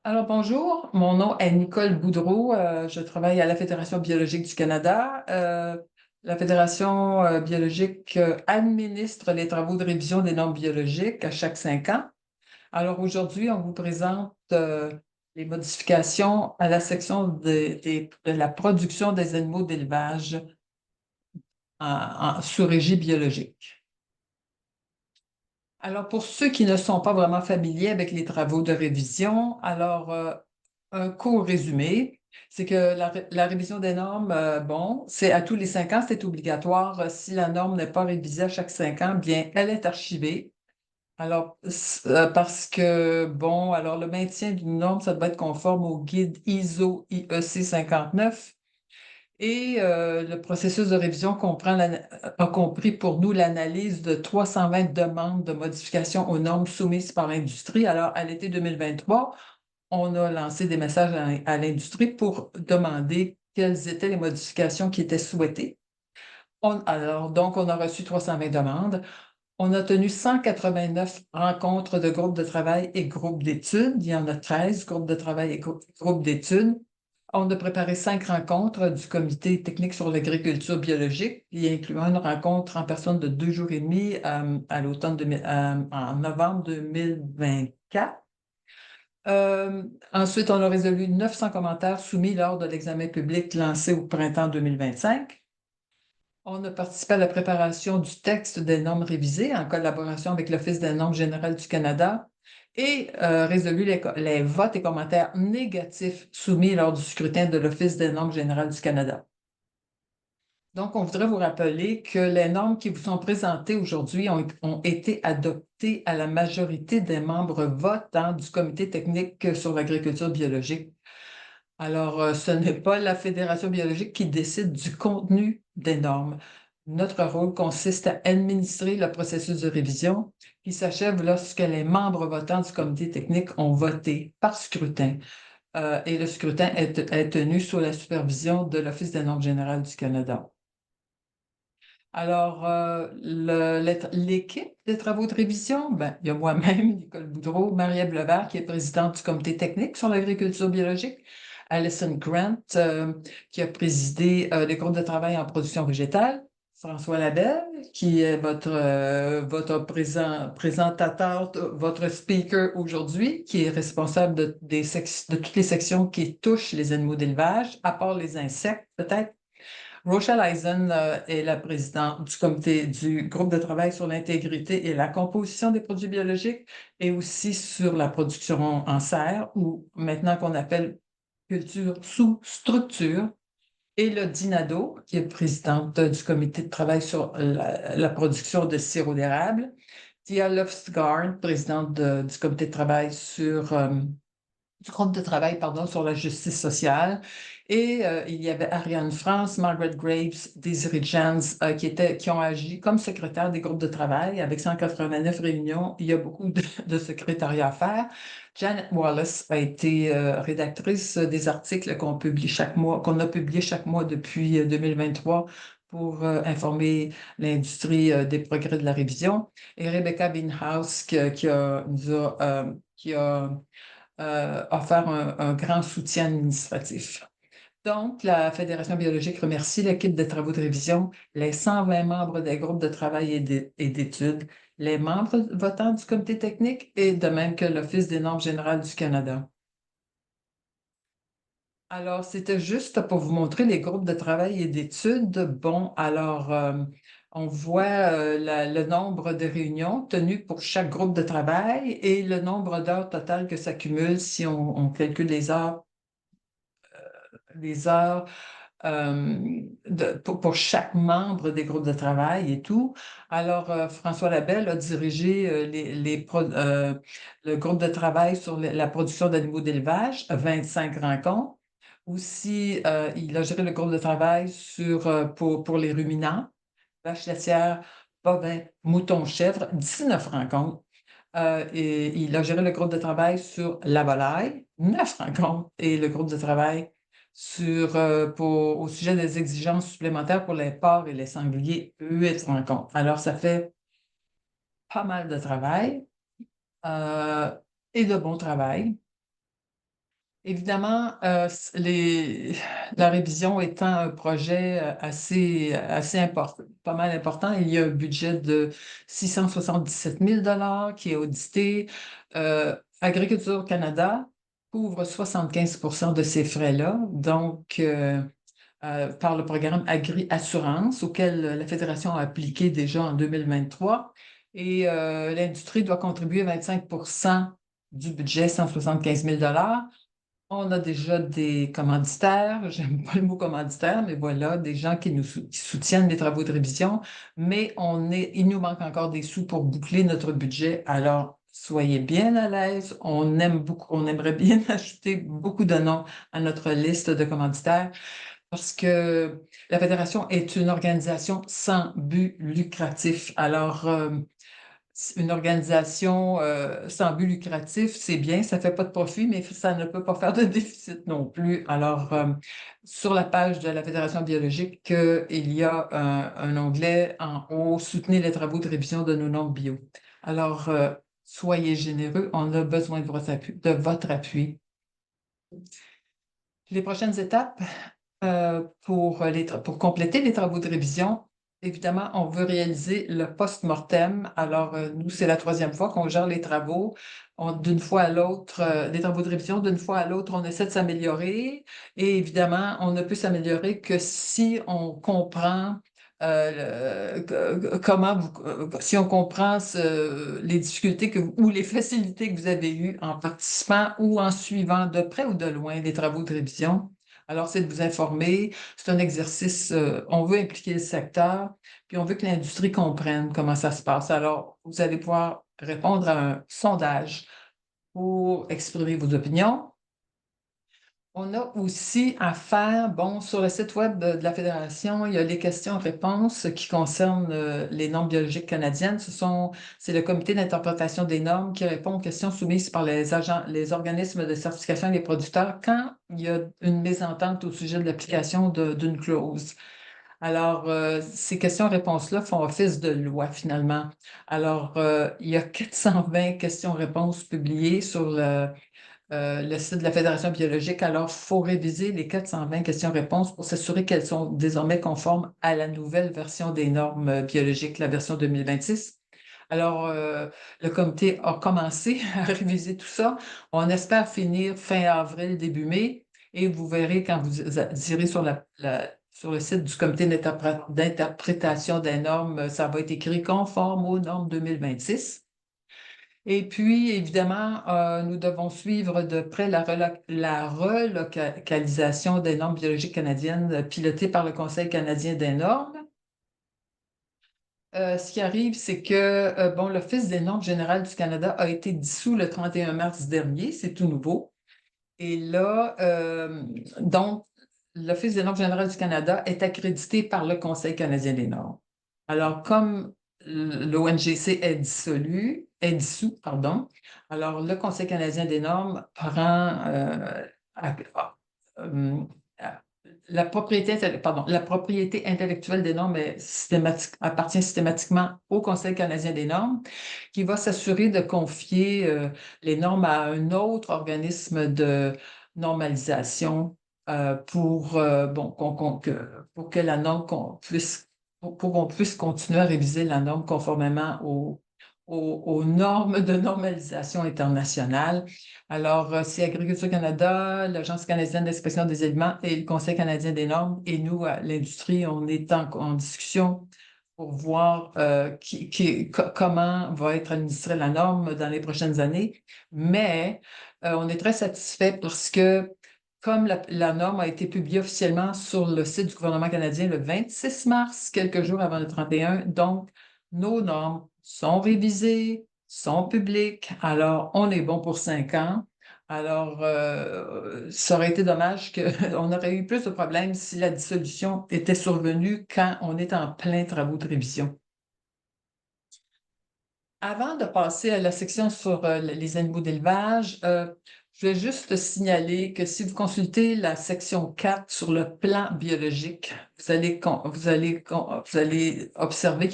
Alors bonjour, mon nom est Nicole Boudreau. Je travaille à la Fédération biologique du Canada. La Fédération biologique administre les travaux de révision des normes biologiques à chaque 5 ans. Alors aujourd'hui, on vous présente les modifications à la section de la production des animaux d'élevage sous régie biologique. Alors, pour ceux qui ne sont pas vraiment familiers avec les travaux de révision, un court résumé, c'est que la révision des normes, bon, c'est à tous les 5 ans, c'est obligatoire. Si la norme n'est pas révisée à chaque 5 ans, bien, elle est archivée. Alors, parce que, bon, alors le maintien d'une norme, ça doit être conforme au guide ISO IEC 59. Et le processus de révision a compris pour nous l'analyse de 320 demandes de modification aux normes soumises par l'industrie. Alors, à l'été 2023, on a lancé des messages à l'industrie pour demander quelles étaient les modifications qui étaient souhaitées. Donc, on a reçu 320 demandes. On a tenu 189 rencontres de groupes de travail et groupes d'études. Il y en a 13 groupes de travail et groupes d'études. On a préparé 5 rencontres du comité technique sur l'agriculture biologique, y incluant une rencontre en personne de 2 jours et demi en novembre 2024. Ensuite, on a résolu 900 commentaires soumis lors de l'examen public lancé au printemps 2025. On a participé à la préparation du texte des normes révisées en collaboration avec l'Office des normes générales du Canada et résolu les votes et commentaires négatifs soumis lors du scrutin de l'Office des normes générales du Canada. Donc, on voudrait vous rappeler que les normes qui vous sont présentées aujourd'hui ont été adoptées à la majorité des membres votants du Comité technique sur l'agriculture biologique. Alors, ce n'est pas la Fédération biologique qui décide du contenu des normes. Notre rôle consiste à administrer le processus de révision qui s'achève lorsque les membres votants du comité technique ont voté par scrutin. Et le scrutin est tenu sous la supervision de l'Office des normes générales du Canada. Alors, l'équipe des travaux de révision, ben, il y a moi-même, Nicole Boudreau, Marie-Ève Lebert, qui est présidente du comité technique sur l'agriculture biologique, Alison Grant, qui a présidé les groupes de travail en production végétale, François Labelle, qui est votre présentateur, votre speaker aujourd'hui, qui est responsable de toutes les sections qui touchent les animaux d'élevage, à part les insectes, peut-être. Rochelle Eisen est la présidente du comité du groupe de travail sur l'intégrité et la composition des produits biologiques et aussi sur la production en serre, ou maintenant qu'on appelle culture sous structure. Et le Dinado, qui est présidente du comité de travail sur la production de sirop d'érable. Tia Lofsgaard, présidente du comité de travail du groupe de travail, pardon, sur la justice sociale. Et il y avait Ariane France, Margaret Graves, Désirée Jans, qui ont agi comme secrétaires des groupes de travail avec 189 réunions. Il y a beaucoup de secrétariat à faire. Janet Wallace a été rédactrice des articles qu'on publie chaque mois, qu'on a publiés chaque mois depuis 2023 pour informer l'industrie des progrès de la révision. Et Rebecca Binhouse qui a offert un grand soutien administratif. Donc, la Fédération biologique remercie l'équipe de travaux de révision, les 120 membres des groupes de travail et d'études, les membres votants du comité technique et de même que l'Office des normes générales du Canada. Alors, c'était juste pour vous montrer les groupes de travail et d'études. Bon, alors, on voit le nombre de réunions tenues pour chaque groupe de travail et le nombre d'heures totales que ça cumule si on calcule les heures pour chaque membre des groupes de travail et tout. Alors, François Labelle a dirigé le groupe de travail sur la production d'animaux d'élevage, 25 rencontres. Aussi, il a géré le groupe de travail pour les ruminants, vaches laitières, bovins, moutons, chèvres, 19 rencontres. Et il a géré le groupe de travail sur la volaille, 9 rencontres, et le groupe de travail au sujet des exigences supplémentaires pour les porcs et les sangliers, 8 rencontres. Alors, ça fait pas mal de travail euh, et de bon travail. Évidemment, la révision étant un projet assez important, pas mal important, il y a un budget de 677 000 qui est audité. Agriculture Canada couvre 75 de ces frais-là, donc par le programme Agri-Assurance auquel la Fédération a appliqué déjà en 2023. Et l'industrie doit contribuer 25 du budget, 175 000. On a déjà des commanditaires, j'aime pas le mot commanditaire, mais voilà, des gens qui soutiennent les travaux de révision, mais il nous manque encore des sous pour boucler notre budget. Alors, soyez bien à l'aise. On aimerait bien ajouter beaucoup de noms à notre liste de commanditaires parce que la Fédération est une organisation sans but lucratif. Alors, une organisation sans but lucratif, c'est bien, ça ne fait pas de profit, mais ça ne peut pas faire de déficit non plus. Alors, sur la page de la Fédération biologique, il y a un onglet en haut, Soutenez les travaux de révision de nos normes bio. Alors, soyez généreux, on a besoin de votre appui. Les prochaines étapes pour compléter les travaux de révision, évidemment, on veut réaliser le post-mortem. Alors, nous, c'est la troisième fois qu'on gère les travaux. D'une fois à l'autre, les travaux de révision, d'une fois à l'autre, on essaie de s'améliorer. Et évidemment, on ne peut s'améliorer que si on comprend si on comprend les difficultés ou les facilités que vous avez eues en participant ou en suivant de près ou de loin les travaux de révision. Alors, c'est de vous informer. C'est un exercice, on veut impliquer le secteur, puis on veut que l'industrie comprenne comment ça se passe. Alors, vous allez pouvoir répondre à un sondage pour exprimer vos opinions. On a aussi à faire, bon, sur le site web de la Fédération, il y a les questions-réponses qui concernent les normes biologiques canadiennes. C'est le comité d'interprétation des normes qui répond aux questions soumises par les organismes de certification des producteurs quand il y a une mésentente au sujet de l'application d'une clause. Alors, ces questions-réponses-là font office de loi finalement. Alors, il y a 420 questions-réponses publiées sur le site de la Fédération biologique. Alors, il faut réviser les 420 questions-réponses pour s'assurer qu'elles sont désormais conformes à la nouvelle version des normes biologiques, la version 2026. Alors, le comité a commencé à réviser tout ça. On espère finir fin avril, début mai, et vous verrez quand vous irez sur le site du comité d'interprétation des normes, ça va être écrit conforme aux normes 2026. Et puis, évidemment, nous devons suivre de près la relocalisation des normes biologiques canadiennes pilotées par le Conseil canadien des normes. Ce qui arrive, c'est que bon, l'Office des normes générales du Canada a été dissous le 31 mars dernier, c'est tout nouveau. Et là, donc, l'Office des normes générales du Canada est accrédité par le Conseil canadien des normes. Alors, comme l'ONGC est dissous, pardon, alors le Conseil canadien des normes prend à- euh, la propriété intellectuelle des normes appartient systématiquement au Conseil canadien des normes, qui va s'assurer de confier les normes à un autre organisme de normalisation bon, pour que la norme pour qu'on puisse continuer à réviser la norme conformément aux normes de normalisation internationale. Alors, c'est Agriculture Canada, l'Agence canadienne d'inspection des aliments et le Conseil canadien des normes. Et nous, à l'industrie, on est en discussion pour voir comment va être administrée la norme dans les prochaines années. Mais on est très satisfait parce que comme la norme a été publiée officiellement sur le site du gouvernement canadien le 26 mars, quelques jours avant le 31, donc nos normes sont révisées, sont publiques, alors on est bon pour 5 ans. Alors, ça aurait été dommage qu'on aurait eu plus de problèmes si la dissolution était survenue quand on est en plein travaux de révision. Avant de passer à la section sur les animaux d'élevage, je vais juste signaler que si vous consultez la section 4 sur le plan biologique, vous allez observer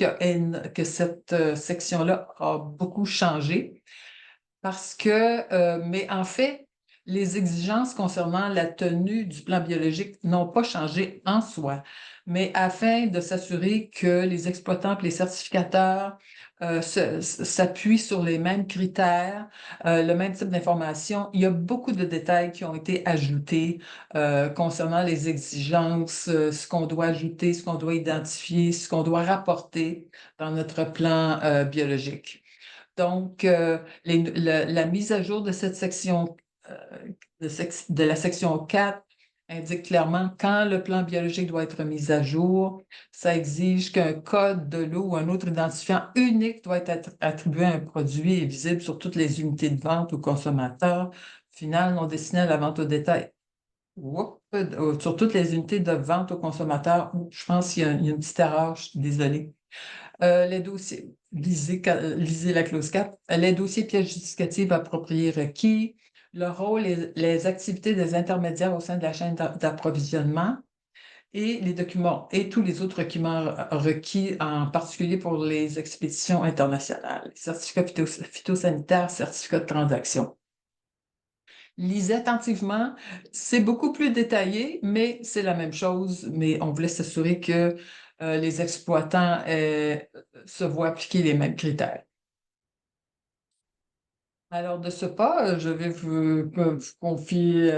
que cette section-là a beaucoup changé mais en fait, Les exigences concernant la tenue du plan biologique n'ont pas changé en soi, mais afin de s'assurer que les exploitants et les certificateurs s'appuient sur les mêmes critères, le même type d'information, il y a beaucoup de détails qui ont été ajoutés concernant les exigences, ce qu'on doit ajouter, ce qu'on doit identifier, ce qu'on doit rapporter dans notre plan biologique. Donc, la mise à jour de cette section, euh, de la section 4 indique clairement quand le plan biologique doit être mis à jour. Ça exige qu'un code de l'eau ou un autre identifiant unique doit être attribué à un produit et visible sur toutes les unités de vente aux consommateurs final non destinées à la vente au détail. Sur toutes les unités de vente aux consommateurs. Je pense qu'il y a une petite erreur, je suis désolée. Les dossiers, lisez la clause 4. Les dossiers pièces justificatives appropriées requis, le rôle et les activités des intermédiaires au sein de la chaîne d'approvisionnement et les documents et tous les autres documents requis, en particulier pour les expéditions internationales, certificats phytosanitaires, certificats de transaction. Lisez attentivement, c'est beaucoup plus détaillé, mais c'est la même chose, mais on voulait s'assurer que les exploitants se voient appliquer les mêmes critères. Alors, de ce pas, je vais vous confier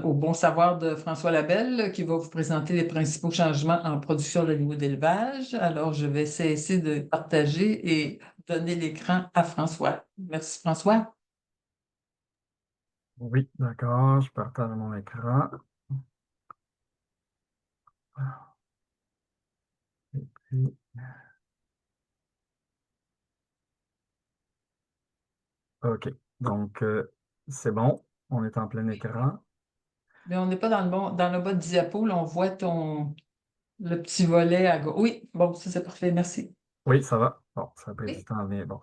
au bon savoir de François Labelle, qui va vous présenter les principaux changements en production de niveau d'élevage. Alors, je vais cesser de partager et donner l'écran à François. Merci, François. Oui, d'accord, je partage mon écran. Et puis, OK. Donc, c'est bon, on est en plein écran. Mais on n'est pas dans le bas de diapo, là, on voit le petit volet à gauche. Oui, bon, ça c'est parfait, merci. Oui, ça va. Bon, ça a pris du Oui, temps à venir. Bon.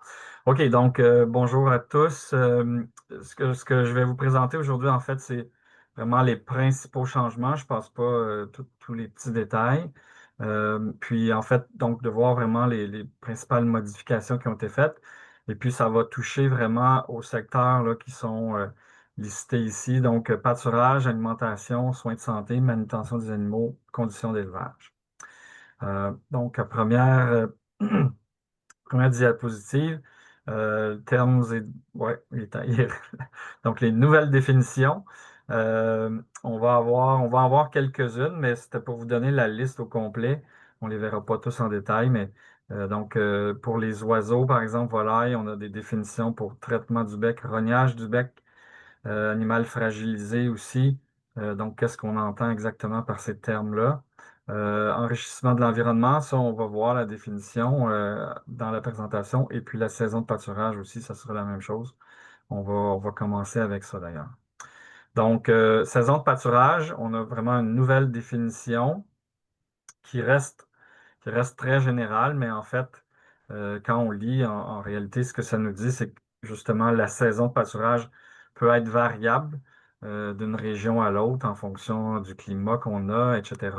OK, donc bonjour à tous. Ce que je vais vous présenter aujourd'hui, en fait, c'est vraiment les principaux changements. Je passe pas tous les petits détails. Puis, en fait, donc, de voir vraiment les principales modifications qui ont été faites. Et puis, ça va toucher vraiment aux secteurs là, qui sont listés ici. Donc, pâturage, alimentation, soins de santé, manutention des animaux, conditions d'élevage. Donc, première diapositive, termes et ouais, donc les nouvelles définitions. On va en voir quelques-unes, mais c'était pour vous donner la liste au complet. On les verra pas tous en détail, mais pour les oiseaux, par exemple, volailles, on a des définitions pour traitement du bec, rognage du bec, animal fragilisé aussi. Donc, qu'est-ce qu'on entend exactement par ces termes-là? Enrichissement de l'environnement, ça, on va voir la définition dans la présentation. Et puis la saison de pâturage aussi, ça sera la même chose. On va commencer avec ça d'ailleurs. Donc, saison de pâturage, on a vraiment une nouvelle définition qui reste qui reste très général, mais en fait, quand on lit, en réalité, ce que ça nous dit, c'est que justement la saison de pâturage peut être variable d'une région à l'autre en fonction du climat qu'on a, etc.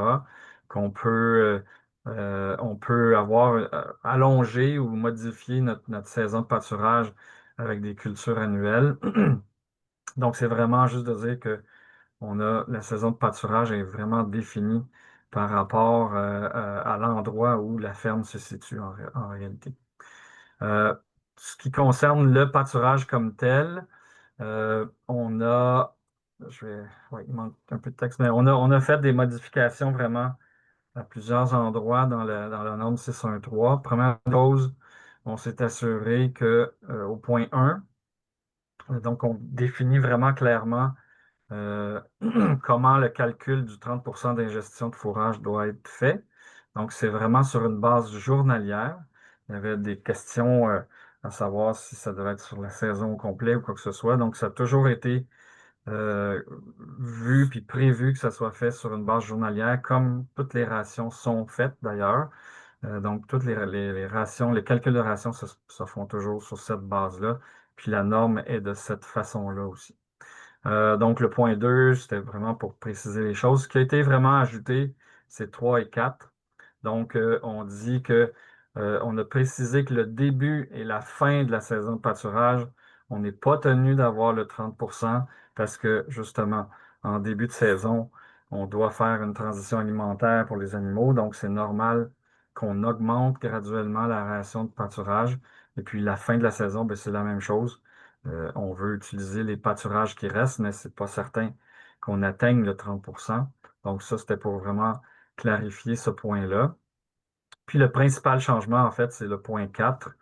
Qu'on peut, on peut avoir allongé ou modifié notre saison de pâturage avec des cultures annuelles. Donc, c'est vraiment juste de dire que la saison de pâturage est vraiment définie par rapport à l'endroit où la ferme se situe en réalité. Euh, Ce qui concerne le pâturage comme tel, on a, ouais, il manque un peu de texte, mais on a fait des modifications vraiment à plusieurs endroits dans la norme 613. Première chose, on s'est assuré que au point 1, donc on définit vraiment clairement euh, comment le calcul du 30 d'ingestion de fourrage doit être fait. Donc, c'est vraiment sur une base journalière. Il y avait des questions à savoir si ça devait être sur la saison au complet ou quoi que ce soit. Donc, ça a toujours été euh, vu puis prévu que ça soit fait sur une base journalière, comme toutes les rations sont faites d'ailleurs. Donc, toutes les rations, les calculs de rations se font toujours sur cette base-là. Puis la norme est de cette façon-là aussi. Donc, le point 2, c'était vraiment pour préciser les choses. Ce qui a été vraiment ajouté, c'est 3 et 4. Donc, on dit que on a précisé que le début et la fin de la saison de pâturage On n'est pas tenu d'avoir le 30% parce que, justement, en début de saison, on doit faire une transition alimentaire pour les animaux. Donc, c'est normal qu'on augmente graduellement la ration de pâturage. Et puis, la fin de la saison, ben, c'est la même chose. On veut utiliser les pâturages qui restent, mais c'est pas certain qu'on atteigne le 30%. Donc, ça, c'était pour vraiment clarifier ce point-là. Puis le principal changement, en fait, c'est le point 4,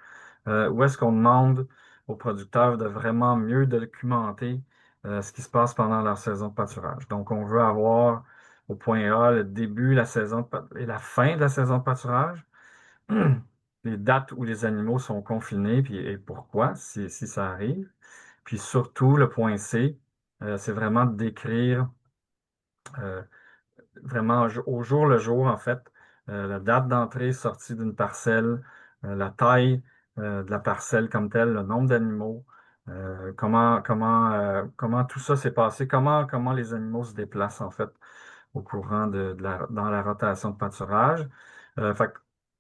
où est-ce qu'on demande aux producteurs de vraiment mieux documenter ce qui se passe pendant leur saison de pâturage. Donc, on veut avoir au point A le début, la saison et la fin de la saison de pâturage, les dates où les animaux sont confinés, puis et pourquoi, si ça arrive. Puis surtout, le point C, c'est vraiment de décrire euh, vraiment au jour le jour, en fait, la date d'entrée, sortie d'une parcelle, la taille de la parcelle comme telle, le nombre d'animaux, comment tout ça s'est passé, comment les animaux se déplacent, en fait, au courant dans la rotation de pâturage. Fait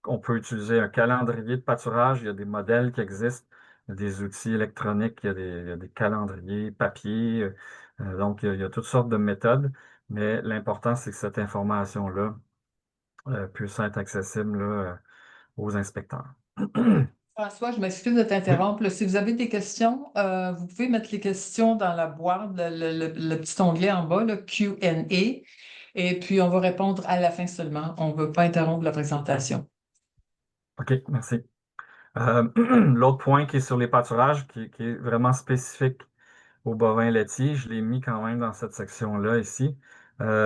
qu'on peut utiliser un calendrier de pâturage, il y a des modèles qui existent, il y a des outils électroniques, il y a des calendriers papier, donc il y a toutes sortes de méthodes. Mais l'important, c'est que cette information-là puisse être accessible là, aux inspecteurs. François, je m'excuse de Oui, t'interrompre. Si vous avez des questions, vous pouvez mettre les questions dans la boîte, le petit onglet en bas, le Q&A, et puis on va répondre à la fin seulement. On ne veut pas interrompre la présentation. OK, merci. L'autre point qui est sur les pâturages, qui est vraiment spécifique aux bovins laitiers, je l'ai mis quand même dans cette section-là ici,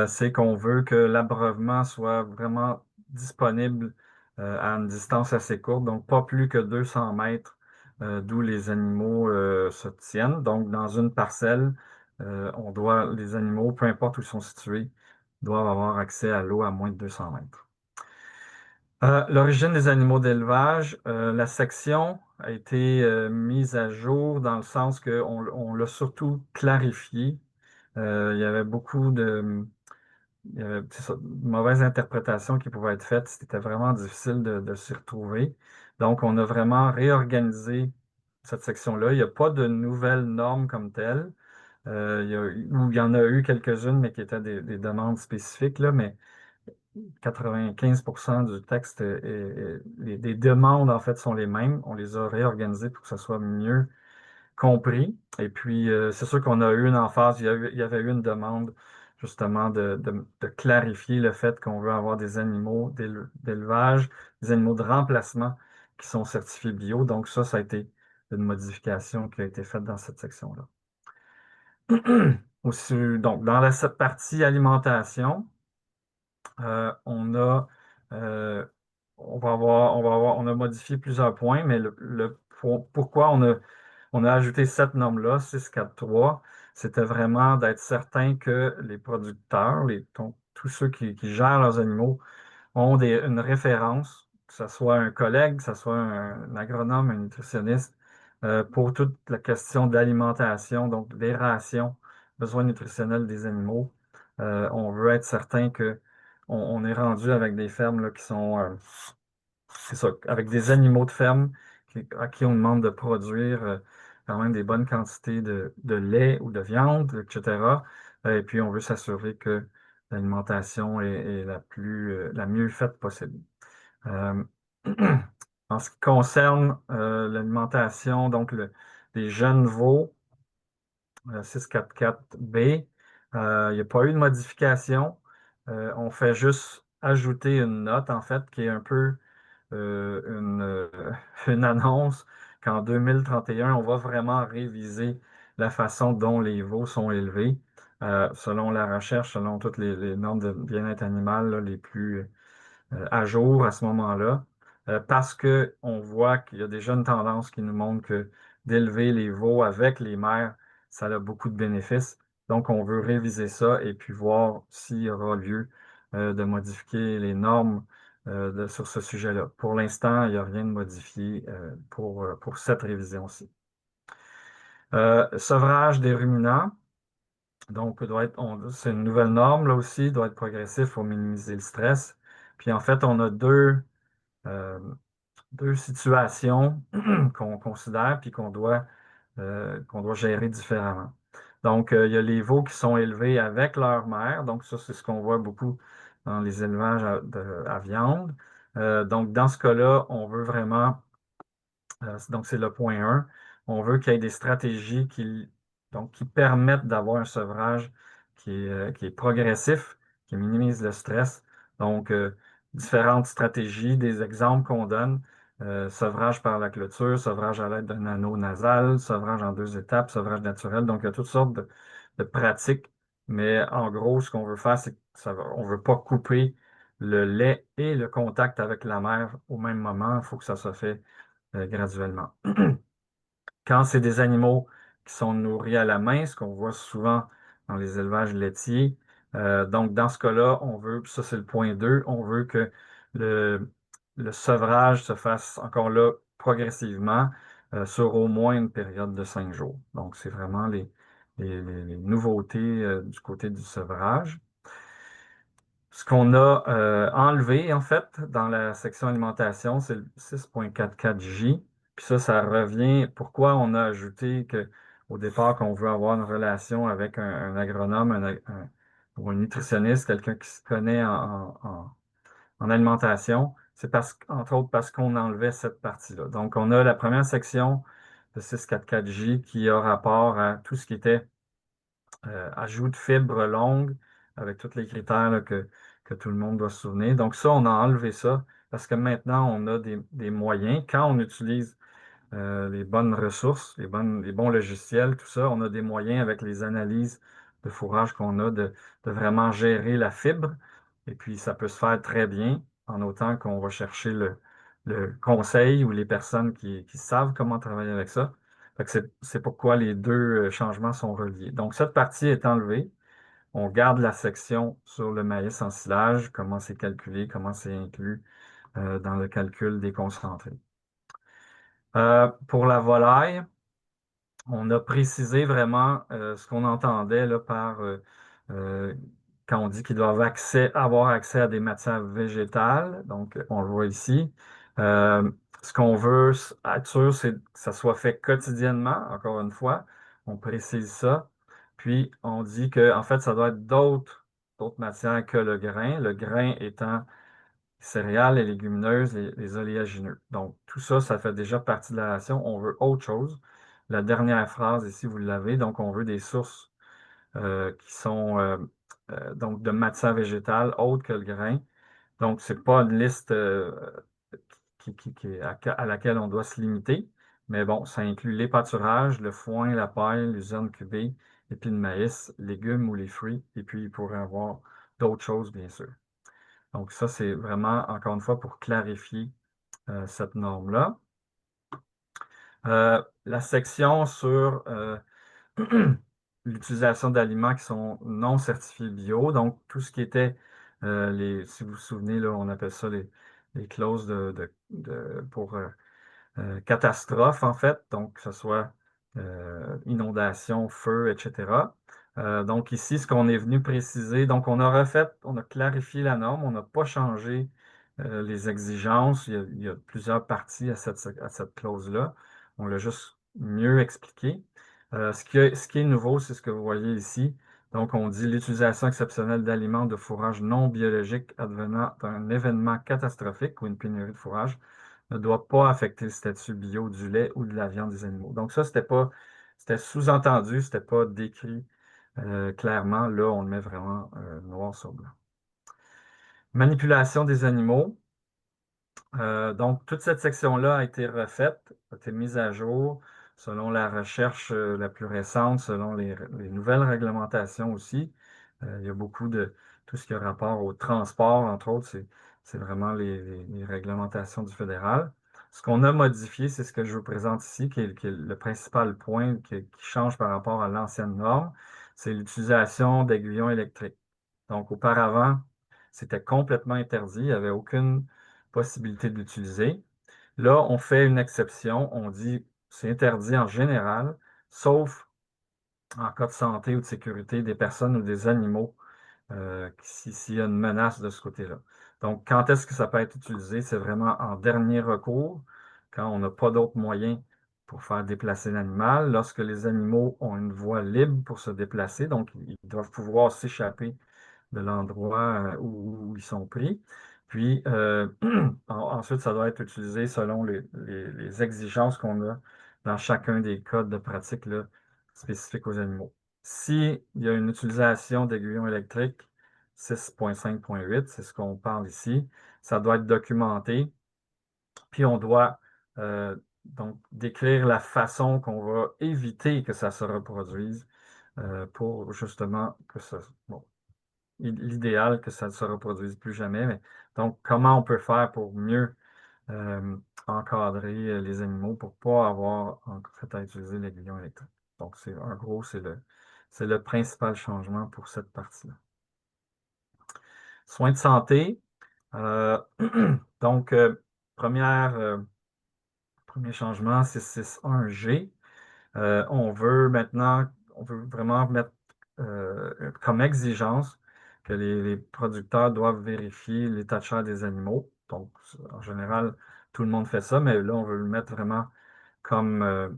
c'est qu'on veut que l'abreuvement soit vraiment disponible à une distance assez courte, donc pas plus que 200 mètres d'où les animaux se tiennent. Donc, dans une parcelle, les animaux, peu importe où ils sont situés, doivent avoir accès à l'eau à moins de 200 mètres. L'origine des animaux d'élevage, la section a été mise à jour dans le sens qu'on l'a surtout clarifié. Il y avait beaucoup il y avait, c'est ça, de mauvaises interprétations qui pouvaient être faites. C'était vraiment difficile de s'y retrouver. Donc, on a vraiment réorganisé cette section-là. Il n'y a pas de nouvelles normes comme telles. Il y en a eu quelques-unes, mais qui étaient des demandes spécifiques, là, mais 95% du texte les demandes, en fait, sont les mêmes. On les a réorganisées pour que ce soit mieux compris. Et puis, c'est sûr qu'on a eu une emphase, il y avait eu une demande, justement, de clarifier le fait qu'on veut avoir des animaux d'élevage, des animaux de remplacement qui sont certifiés bio. Donc, ça a été une modification qui a été faite dans cette section-là. Aussi, donc, dans cette partie alimentation, on a, euh, on a modifié plusieurs points, mais pourquoi on a ajouté cette norme-là, 643, c'était vraiment d'être certain que les producteurs, tous ceux qui gèrent leurs animaux, ont une référence, que ce soit un collègue, que ce soit un agronome, un nutritionniste, pour toute la question d'alimentation, donc des rations, besoins nutritionnels des animaux. On veut être certain que on est rendu avec des fermes là, qui sont, c'est ça, avec des animaux de ferme à qui on demande de produire quand même des bonnes quantités de lait ou de viande, etc. Et puis on veut s'assurer que l'alimentation est la mieux faite possible. Euh, En ce qui concerne l'alimentation, donc les jeunes veaux, 644B, il n'y a pas eu de modification. On fait juste ajouter une note, en fait, qui est un peu une annonce qu'en 2031, on va vraiment réviser la façon dont les veaux sont élevés, selon la recherche, selon toutes les normes de bien-être animal là, les plus à jour à ce moment-là, parce que on voit qu'il y a déjà une tendance qui nous montre que d'élever les veaux avec les mères, ça a beaucoup de bénéfices. Donc, on veut réviser ça et puis voir s'il y aura lieu de modifier les normes sur ce sujet-là. Pour l'instant, il n'y a rien de modifié pour cette révision-ci. Sevrage des ruminants. Donc, c'est une nouvelle norme là aussi, doit être progressif pour minimiser le stress. Puis en fait, on a euh, deux situations qu'on considère puis qu'on doit qu'on doit gérer différemment. Donc, il y a les veaux qui sont élevés avec leur mère. Donc, ça, c'est ce qu'on voit beaucoup dans les élevages à viande. Donc, dans ce cas-là, on veut vraiment donc, c'est le point 1. On veut qu'il y ait des stratégies qui permettent d'avoir un sevrage qui est progressif, qui minimise le stress. Donc, différentes stratégies, des exemples qu'on donne, sevrage par la clôture, sevrage à l'aide d'un anneau nasal, sevrage en 2 étapes, sevrage naturel. Donc, il y a toutes sortes de pratiques. Mais en gros, ce qu'on veut faire, c'est on ne veut pas couper le lait et le contact avec la mère au même moment. Il faut que ça soit fait graduellement. Quand c'est des animaux qui sont nourris à la main, ce qu'on voit souvent dans les élevages laitiers, donc dans ce cas-là, on veut, ça c'est le point 2, on veut que le, le sevrage se fasse encore là progressivement sur au moins une période de 5 jours. Donc c'est vraiment les nouveautés du côté du sevrage. Ce qu'on a enlevé, en fait, dans la section alimentation, c'est le 6.44J. Puis ça revient. Pourquoi on a ajouté que au départ qu'on veut avoir une relation avec un agronome ou un nutritionniste, quelqu'un qui se connaît en alimentation, c'est entre autres parce qu'on enlevait cette partie-là. Donc, on a la première section de 6.44J qui a rapport à tout ce qui était ajout de fibres longues avec tous les critères là, que tout le monde doit se souvenir. Donc ça, on a enlevé ça parce que maintenant, on a des moyens. Quand on utilise les bonnes ressources, les bons logiciels, tout ça, on a des moyens avec les analyses de fourrage qu'on a de vraiment gérer la fibre. Et puis, ça peut se faire très bien en autant qu'on va chercher le conseil ou les personnes qui savent comment travailler avec ça. Fait que c'est pourquoi les deux changements sont reliés. Donc, cette partie est enlevée. On garde la section sur le maïs en silage, comment c'est calculé, comment c'est inclus dans le calcul des concentrés. Pour la volaille, on a précisé vraiment ce qu'on entendait là, euh, quand on dit qu'ils doivent avoir accès à des matières végétales. Donc, on le voit ici. Euh, Ce qu'on veut être sûr, c'est que ça soit fait quotidiennement, encore une fois. On précise ça. Puis, on dit que, en fait, ça doit être d'autres matières que le grain étant céréales, les légumineuses, les oléagineux. Donc, tout ça, ça fait déjà partie de la ration. On veut autre chose. La dernière phrase ici, vous l'avez. Donc, on veut des sources qui sont donc de matière végétale autre que le grain. Donc, c'est pas une liste à laquelle on doit se limiter. Mais bon, ça inclut les pâturages, le foin, la paille, l'usine cubée, et puis le maïs, légumes ou les fruits. Et puis, il pourrait y avoir d'autres choses, bien sûr. Donc, ça, c'est vraiment, encore une fois, pour clarifier cette norme-là. La section sur l'utilisation d'aliments qui sont non certifiés bio, donc tout ce qui était, si vous vous souvenez, là, on appelle ça les clauses pour catastrophes, en fait, donc que ce soit inondation, feu, etc. Donc ici, ce qu'on est venu préciser, donc on a clarifié la norme, on n'a pas changé les exigences. Il y a plusieurs parties à cette clause-là. On l'a juste mieux expliqué. Ce qui est nouveau, c'est ce que vous voyez ici. Donc, on dit l'utilisation exceptionnelle d'aliments de fourrage non biologique advenant d'un événement catastrophique ou une pénurie de fourrage ne doit pas affecter le statut bio du lait ou de la viande des animaux. Donc ça, c'était sous-entendu, c'était pas décrit clairement. Là, on le met vraiment noir sur blanc. Manipulation des animaux. Donc, toute cette section-là a été refaite, a été mise à jour selon la recherche la plus récente, selon les nouvelles réglementations aussi. Il y a beaucoup de tout ce qui a rapport au transport, entre autres, c'est vraiment les réglementations du fédéral. Ce qu'on a modifié, c'est ce que je vous présente ici, qui est le principal point qui change par rapport à l'ancienne norme, c'est l'utilisation d'aiguillons électriques. Donc, auparavant, c'était complètement interdit, il n'y avait aucune possibilité de l'utiliser. Là, on fait une exception, on dit c'est interdit en général, sauf en cas de santé ou de sécurité des personnes ou des animaux, s'il y a une menace de ce côté-là. Donc, quand est-ce que ça peut être utilisé? C'est vraiment en dernier recours, quand on n'a pas d'autres moyens pour faire déplacer l'animal. Lorsque les animaux ont une voie libre pour se déplacer, donc ils doivent pouvoir s'échapper de l'endroit où ils sont pris. Puis ensuite, ça doit être utilisé selon les exigences qu'on a dans chacun des codes de pratique là, spécifiques aux animaux. S'il y a une utilisation d'aiguillons électriques 6.5.8, c'est ce qu'on parle ici, ça doit être documenté, puis on doit donc décrire la façon qu'on va éviter que ça se reproduise pour justement que ça, bon, l'idéal que ça ne se reproduise plus jamais. Mais, donc, comment on peut faire pour mieux euh, encadrer les animaux pour ne pas avoir en fait à utiliser l'aiguillon électrique. Donc, en gros, c'est le principal changement pour cette partie-là. Soins de santé. euh, donc, premier changement, c'est 6.1G. On veut vraiment mettre comme exigence que les producteurs doivent vérifier l'état de chair des animaux. Donc, en général, tout le monde fait ça, mais là, on veut le mettre vraiment comme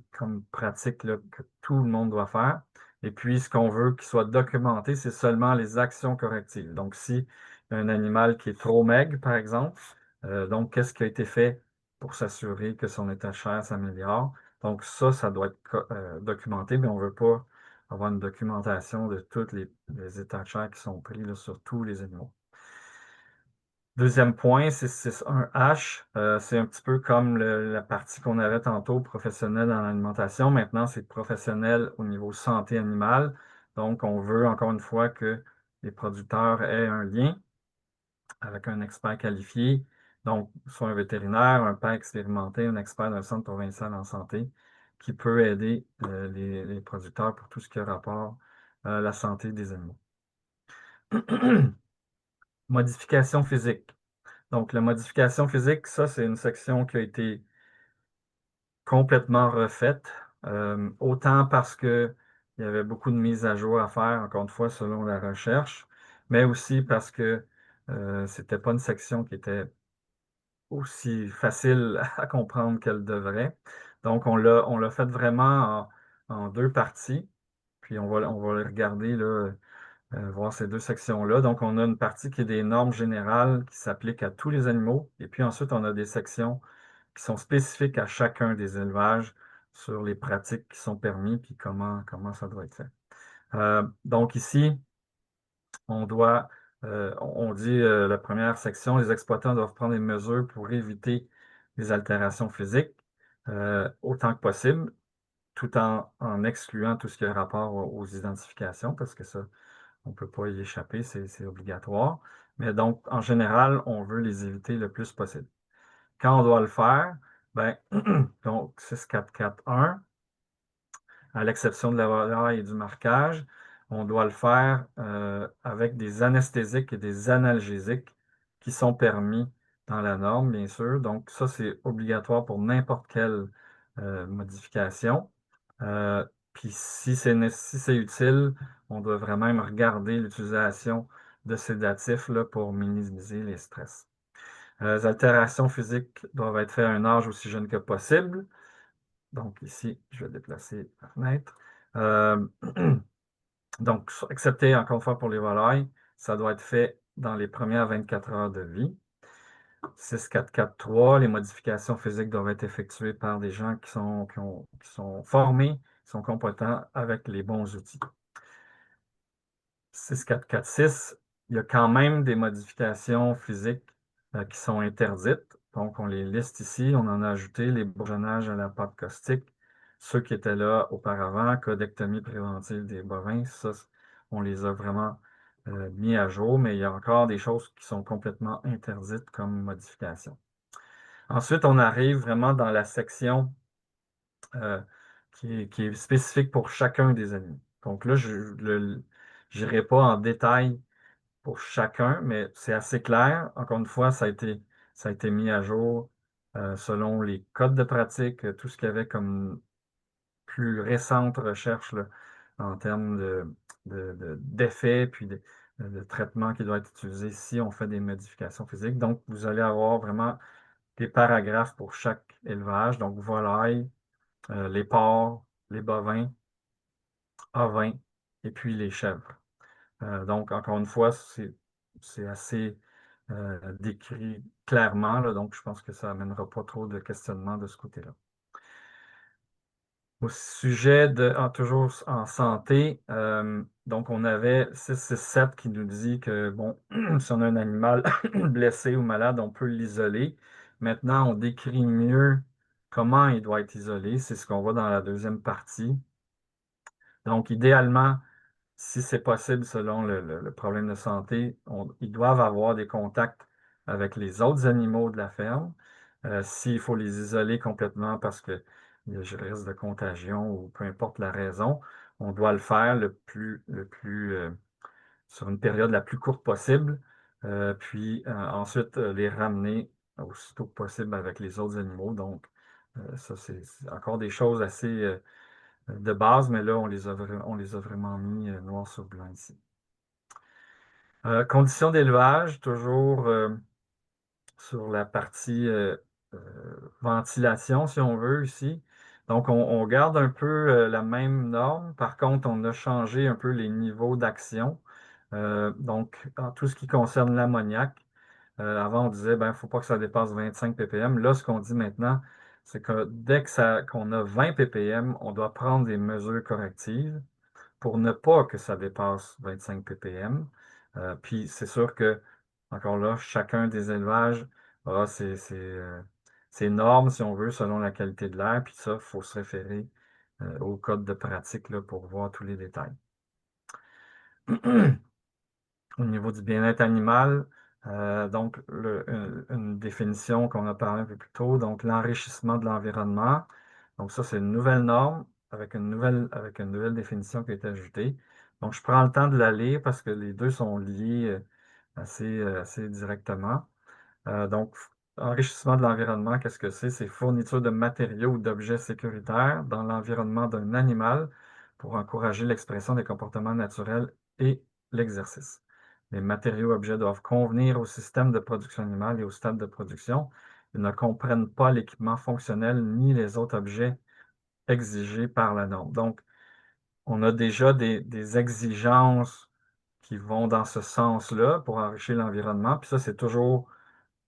pratique là, que tout le monde doit faire. Et puis, ce qu'on veut qu'il soit documenté, c'est seulement les actions correctives. Donc, si y a un animal qui est trop maigre, par exemple, donc, qu'est-ce qui a été fait pour s'assurer que son état de chair s'améliore? Donc, ça doit être documenté, mais on ne veut pas avoir une documentation de tous les états de chair qui sont pris là, sur tous les animaux. Deuxième point, c'est un H. C'est un petit peu comme la partie qu'on avait tantôt, professionnel dans l'alimentation. Maintenant, c'est professionnel au niveau santé animale. Donc, on veut encore une fois que les producteurs aient un lien avec un expert qualifié, donc soit un vétérinaire, un père expérimenté, un expert d'un centre provincial en santé, qui peut aider les producteurs pour tout ce qui a rapport à la santé des animaux. Modification physique. Donc, la modification physique, ça, c'est une section qui a été complètement refaite, autant parce que il y avait beaucoup de mises à jour à faire, encore une fois, selon la recherche, mais aussi parce que c'était pas une section qui était aussi facile à comprendre qu'elle devrait. Donc, on l'a fait vraiment en deux parties. Puis, on va les regarder, là, voir ces deux sections-là. Donc, on a une partie qui est des normes générales qui s'appliquent à tous les animaux. Et puis ensuite, on a des sections qui sont spécifiques à chacun des élevages sur les pratiques qui sont permis, puis comment ça doit être fait. Donc ici, on doit, on dit la première section, les exploitants doivent prendre des mesures pour éviter les altérations physiques autant que possible, tout en excluant tout ce qui a rapport aux identifications, parce que ça, on ne peut pas y échapper, c'est obligatoire. Mais donc, en général, on veut les éviter le plus possible. Quand on doit le faire, ben, donc 6.4.4.1, à l'exception de la volaille et du marquage, on doit le faire avec des anesthésiques et des analgésiques qui sont permis dans la norme, bien sûr. Donc, ça, c'est obligatoire pour n'importe quelle modification. Puis, si c'est utile, on devrait même regarder l'utilisation de sédatifs là, pour minimiser les stress. Les altérations physiques doivent être faites à un âge aussi jeune que possible. Donc ici, je vais déplacer la fenêtre. Euh, donc, excepté encore une fois pour les volailles, ça doit être fait dans les premières 24 heures de vie. 6.4.4.3, les modifications physiques doivent être effectuées par des gens qui sont formés, qui sont compétents avec les bons outils. 6.4.4.6, il y a quand même des modifications physiques qui sont interdites. Donc, on les liste ici. On en a ajouté les bourgeonnages à la pâte caustique, ceux qui étaient là auparavant, codectomie préventive des bovins. Ça, on les a vraiment mis à jour, mais il y a encore des choses qui sont complètement interdites comme modification. Ensuite, on arrive vraiment dans la section euh, qui est spécifique pour chacun des animaux. Donc là, je n'irai pas en détail pour chacun, mais c'est assez clair. Encore une fois, ça a été mis à jour selon les codes de pratique, tout ce qu'il y avait comme plus récente recherche là, en termes d'effets, puis de traitements qui doivent être utilisés si on fait des modifications physiques. Donc, vous allez avoir vraiment des paragraphes pour chaque élevage. Donc, volaille, les porcs, les bovins, ovins et puis les chèvres. Donc, encore une fois, c'est assez décrit clairement, là, donc je pense que ça n'amènera pas trop de questionnements de ce côté-là. Au sujet de, toujours en santé, donc on avait 667 qui nous dit que, bon, si on a un animal blessé ou malade, on peut l'isoler. Maintenant, on décrit mieux comment il doit être isolé. C'est ce qu'on voit dans la deuxième partie. Donc, idéalement, si c'est possible, selon le problème de santé, ils doivent avoir des contacts avec les autres animaux de la ferme. S'il faut les isoler complètement parce qu'il y a le risque de contagion ou peu importe la raison, on doit le faire sur une période la plus courte possible, puis ensuite les ramener aussitôt que possible avec les autres animaux. Donc, ça, c'est encore des choses assez de base, mais là, on les a vraiment mis noir sur blanc ici. Conditions d'élevage, toujours sur la partie ventilation, si on veut, ici. Donc, on garde un peu la même norme. Par contre, on a changé un peu les niveaux d'action. Donc, en tout ce qui concerne l'ammoniac, avant, on disait, ben, il ne faut pas que ça dépasse 25 ppm. Là, ce qu'on dit maintenant, c'est que dès qu'on a 20 ppm, on doit prendre des mesures correctives pour ne pas que ça dépasse 25 ppm. Puis c'est sûr que, encore là, chacun des élevages a ses normes, si on veut, selon la qualité de l'air. Puis ça, il faut se référer au code de pratique là, pour voir tous les détails. Au niveau du bien-être animal, donc une définition qu'on a parlé un peu plus tôt, donc l'enrichissement de l'environnement. Donc ça, c'est une nouvelle norme avec une nouvelle définition qui a été ajoutée. Donc je prends le temps de la lire parce que les deux sont liés assez directement. Donc, enrichissement de l'environnement, qu'est-ce que c'est? C'est fourniture de matériaux ou d'objets sécuritaires dans l'environnement d'un animal pour encourager l'expression des comportements naturels et l'exercice. Les matériaux et objets doivent convenir au système de production animale et au stade de production. Ils ne comprennent pas l'équipement fonctionnel ni les autres objets exigés par la norme. Donc, on a déjà des exigences qui vont dans ce sens-là pour enrichir l'environnement. Puis ça, c'est toujours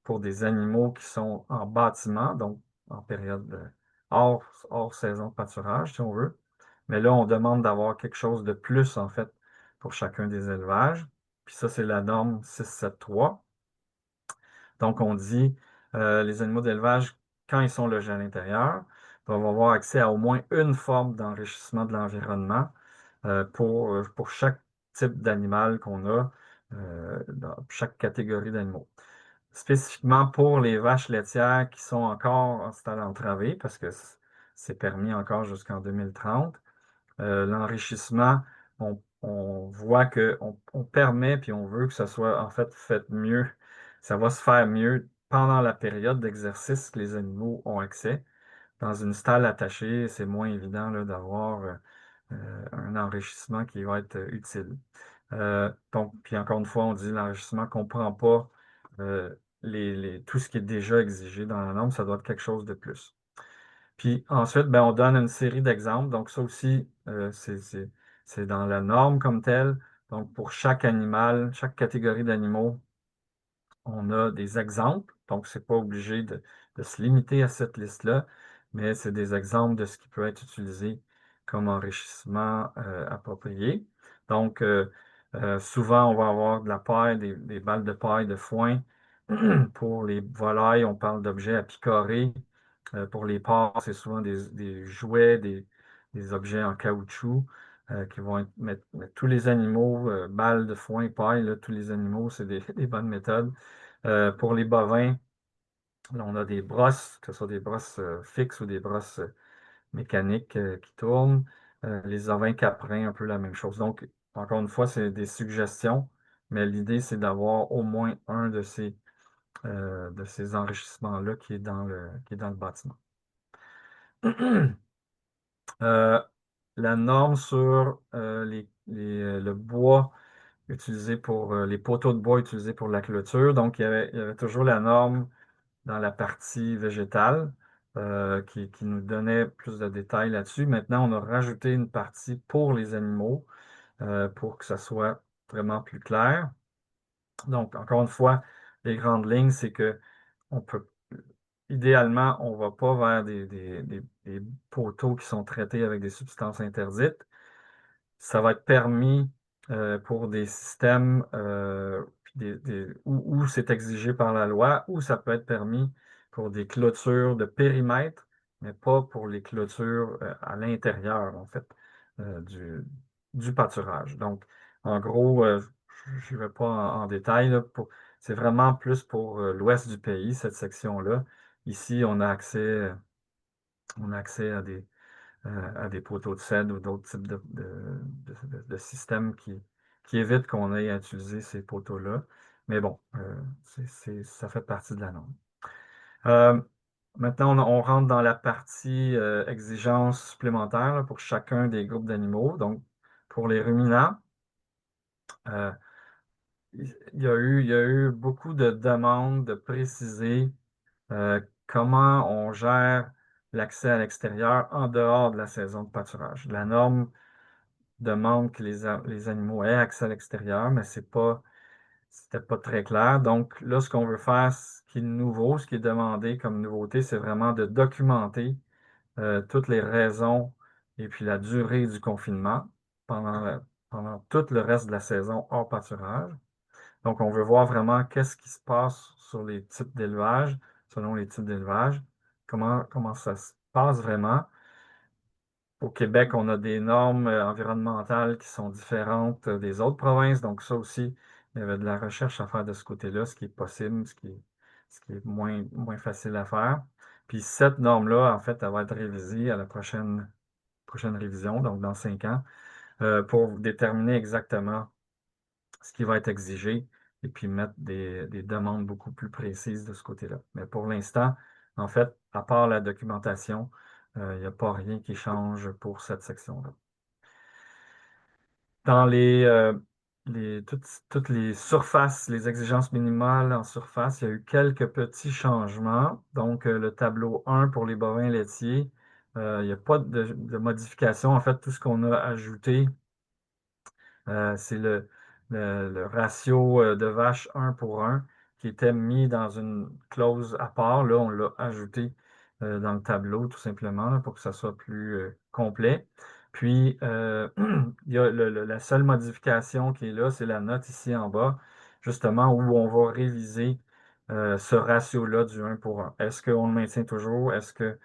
pour des animaux qui sont en bâtiment, donc en période hors saison de pâturage, si on veut. Mais là, on demande d'avoir quelque chose de plus, en fait, pour chacun des élevages. Puis ça, c'est la norme 673. Donc, on dit les animaux d'élevage, quand ils sont logés à l'intérieur, doivent avoir accès à au moins une forme d'enrichissement de l'environnement pour chaque type d'animal qu'on a, dans chaque catégorie d'animaux. Spécifiquement pour les vaches laitières qui sont encore en stade entravé, parce que c'est permis encore jusqu'en 2030. L'enrichissement, on voit qu'on permet, puis on veut que ça soit en fait mieux. Ça va se faire mieux pendant la période d'exercice que les animaux ont accès. Dans une stalle attachée, c'est moins évident là, d'avoir un enrichissement qui va être utile. Donc, puis encore une fois, on dit l'enrichissement ne comprend pas tout ce qui est déjà exigé dans la norme, ça doit être quelque chose de plus. Puis ensuite, ben, on donne une série d'exemples. Donc, ça aussi, c'est dans la norme comme telle. Donc, pour chaque animal, chaque catégorie d'animaux, on a des exemples. Donc, c'est pas obligé de se limiter à cette liste-là, mais c'est des exemples de ce qui peut être utilisé comme enrichissement approprié. Donc, souvent, on va avoir de la paille, des balles de paille, de foin. Pour les volailles, on parle d'objets à picorer. Pour les porcs, c'est souvent des jouets, des objets en caoutchouc qui vont mettre tous les animaux, balles de foin, paille, là, tous les animaux, c'est des bonnes méthodes. Pour les bovins, là, on a des brosses, que ce soit des brosses fixes ou des brosses mécaniques qui tournent. Les ovins caprins, un peu la même chose. Donc, encore une fois, c'est des suggestions, mais l'idée, c'est d'avoir au moins un de ces enrichissements-là qui est dans le bâtiment. Euh, la norme sur le bois utilisé pour les poteaux de bois utilisés pour la clôture. Donc, il y avait toujours la norme dans la partie végétale. qui nous donnait plus de détails là-dessus. Maintenant, on a rajouté une partie pour les animaux pour que ça soit vraiment plus clair. Donc, encore une fois, les grandes lignes, c'est que on peut, idéalement, on ne va pas vers des poteaux qui sont traités avec des substances interdites. Ça va être permis pour des systèmes où c'est exigé par la loi, ou ça peut être permis pour des clôtures de périmètre, mais pas pour les clôtures à l'intérieur, en fait, du pâturage. Donc, en gros, je ne vais pas en détail, là, c'est vraiment plus pour l'ouest du pays, cette section-là. Ici, on a accès à des poteaux de cèdre ou d'autres types de systèmes qui évitent qu'on ait à utiliser ces poteaux-là. Mais bon, ça fait partie de la norme. Euh, Maintenant, on rentre dans la partie exigences supplémentaires là, pour chacun des groupes d'animaux. Donc, pour les ruminants, euh, il y a eu beaucoup de demandes de préciser comment on gère l'accès à l'extérieur en dehors de la saison de pâturage. La norme demande que les animaux aient accès à l'extérieur, mais c'était pas très clair. Donc là, ce qu'on veut faire, ce qui est nouveau, ce qui est demandé comme nouveauté, c'est vraiment de documenter toutes les raisons et puis la durée du confinement pendant tout le reste de la saison hors pâturage. Donc, on veut voir vraiment qu'est-ce qui se passe sur les types d'élevage, selon les types d'élevage, comment ça se passe vraiment. Au Québec, on a des normes environnementales qui sont différentes des autres provinces. Donc, ça aussi, il y avait de la recherche à faire de ce côté-là, ce qui est possible, ce qui est moins facile à faire. Puis cette norme-là, en fait, elle va être révisée à la prochaine révision, donc dans 5 ans, pour déterminer exactement ce qui va être exigé et puis mettre des demandes beaucoup plus précises de ce côté-là. Mais pour l'instant, en fait, à part la documentation, il n'y a pas rien qui change pour cette section-là. Dans toutes les surfaces, les exigences minimales en surface, il y a eu quelques petits changements. Donc, le tableau 1 pour les bovins laitiers, il n'y a pas de modification. En fait, tout ce qu'on a ajouté, c'est le ratio de vaches 1 pour 1 qui était mis dans une clause à part. Là, on l'a ajouté dans le tableau tout simplement là, pour que ça soit plus complet. Puis, il y a la seule modification qui est là, c'est la note ici en bas, justement où on va réviser ce ratio-là du 1 pour 1. Est-ce qu'on le maintient toujours? Est-ce qu'il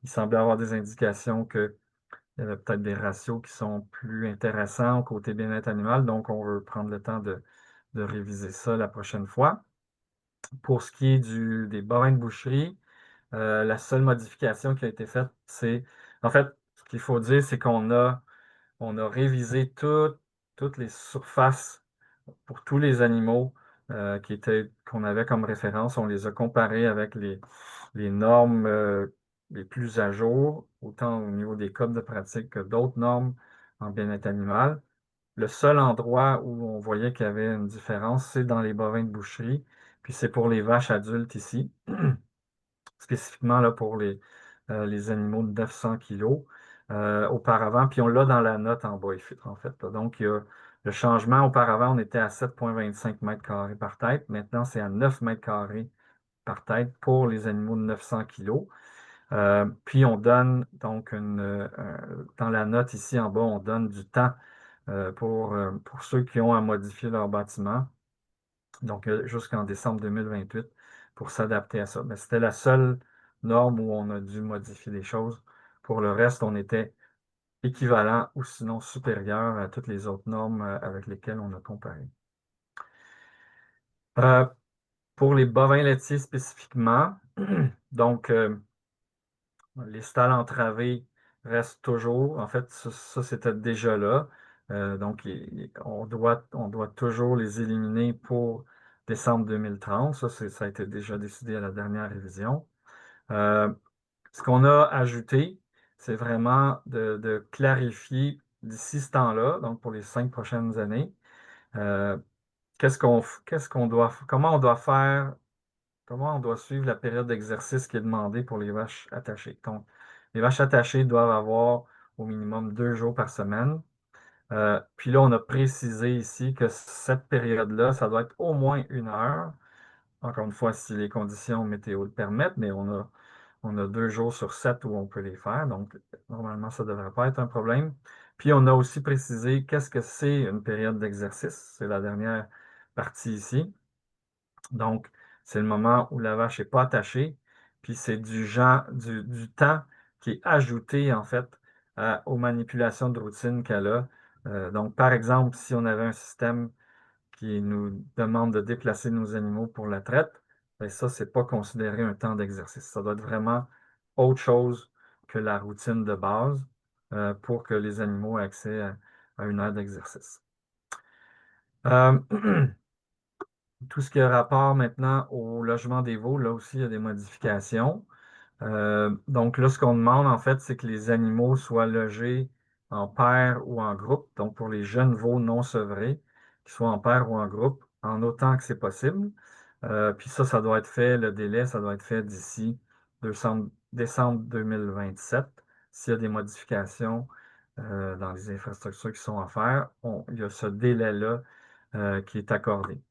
semblait avoir des indications que il y avait peut-être des ratios qui sont plus intéressants au côté bien-être animal, donc on veut prendre le temps de réviser ça la prochaine fois. Pour ce qui est des bovins de boucherie, la seule modification qui a été faite, en fait, ce qu'il faut dire, c'est on a révisé toutes les surfaces pour tous les animaux qu'on avait comme référence. On les a comparés avec les normes les plus à jour, autant au niveau des codes de pratique que d'autres normes en bien-être animal. Le seul endroit où on voyait qu'il y avait une différence, c'est dans les bovins de boucherie, puis c'est pour les vaches adultes ici, spécifiquement là, pour les animaux de 900 kilos auparavant, puis on l'a dans la note en bas, en fait. Là. Donc, il y a le changement. Auparavant, on était à 7,25 mètres carrés par tête. Maintenant, c'est à 9 mètres carrés par tête pour les animaux de 900 kilos. Puis, on donne donc dans la note ici en bas, on donne du temps pour ceux qui ont à modifier leur bâtiment, donc jusqu'en décembre 2028, pour s'adapter à ça. Mais c'était la seule norme où on a dû modifier des choses. Pour le reste, on était équivalent ou sinon supérieur à toutes les autres normes avec lesquelles on a comparé. Euh, pour les bovins laitiers spécifiquement, donc les stalles entravées restent toujours. En fait, ça, c'était déjà là. Donc, on doit toujours les éliminer pour décembre 2030. Ça a été déjà décidé à la dernière révision. Euh, Ce qu'on a ajouté, c'est vraiment de clarifier d'ici ce temps-là, donc pour les 5 prochaines années, euh, comment on doit faire comment on doit suivre la période d'exercice qui est demandée pour les vaches attachées. Donc, les vaches attachées doivent avoir au minimum 2 jours par semaine. Puis là, on a précisé ici que cette période-là, ça doit être au moins 1 heure. Encore une fois, si les conditions météo le permettent, mais on a 2 jours sur 7 où on peut les faire. Donc, normalement, ça ne devrait pas être un problème. Puis, on a aussi précisé qu'est-ce que c'est une période d'exercice. C'est la dernière partie ici. Donc, c'est le moment où la vache n'est pas attachée. Puis, c'est du temps qui est ajouté, en fait, aux manipulations de routine qu'elle a. Donc, par exemple, si on avait un système qui nous demande de déplacer nos animaux pour la traite, bien ça, c'est pas considéré un temps d'exercice. Ça doit être vraiment autre chose que la routine de base pour que les animaux aient accès à 1 heure d'exercice. Euh, tout ce qui a rapport maintenant au logement des veaux, là aussi, il y a des modifications. Donc là, ce qu'on demande, en fait, c'est que les animaux soient logés en paire ou en groupe. Donc, pour les jeunes veaux non sevrés, qu'ils soient en paire ou en groupe, en autant que c'est possible. Puis ça doit être fait, le délai, ça doit être fait d'ici décembre 2027. S'il y a des modifications dans les infrastructures qui sont à faire, il y a ce délai-là qui est accordé.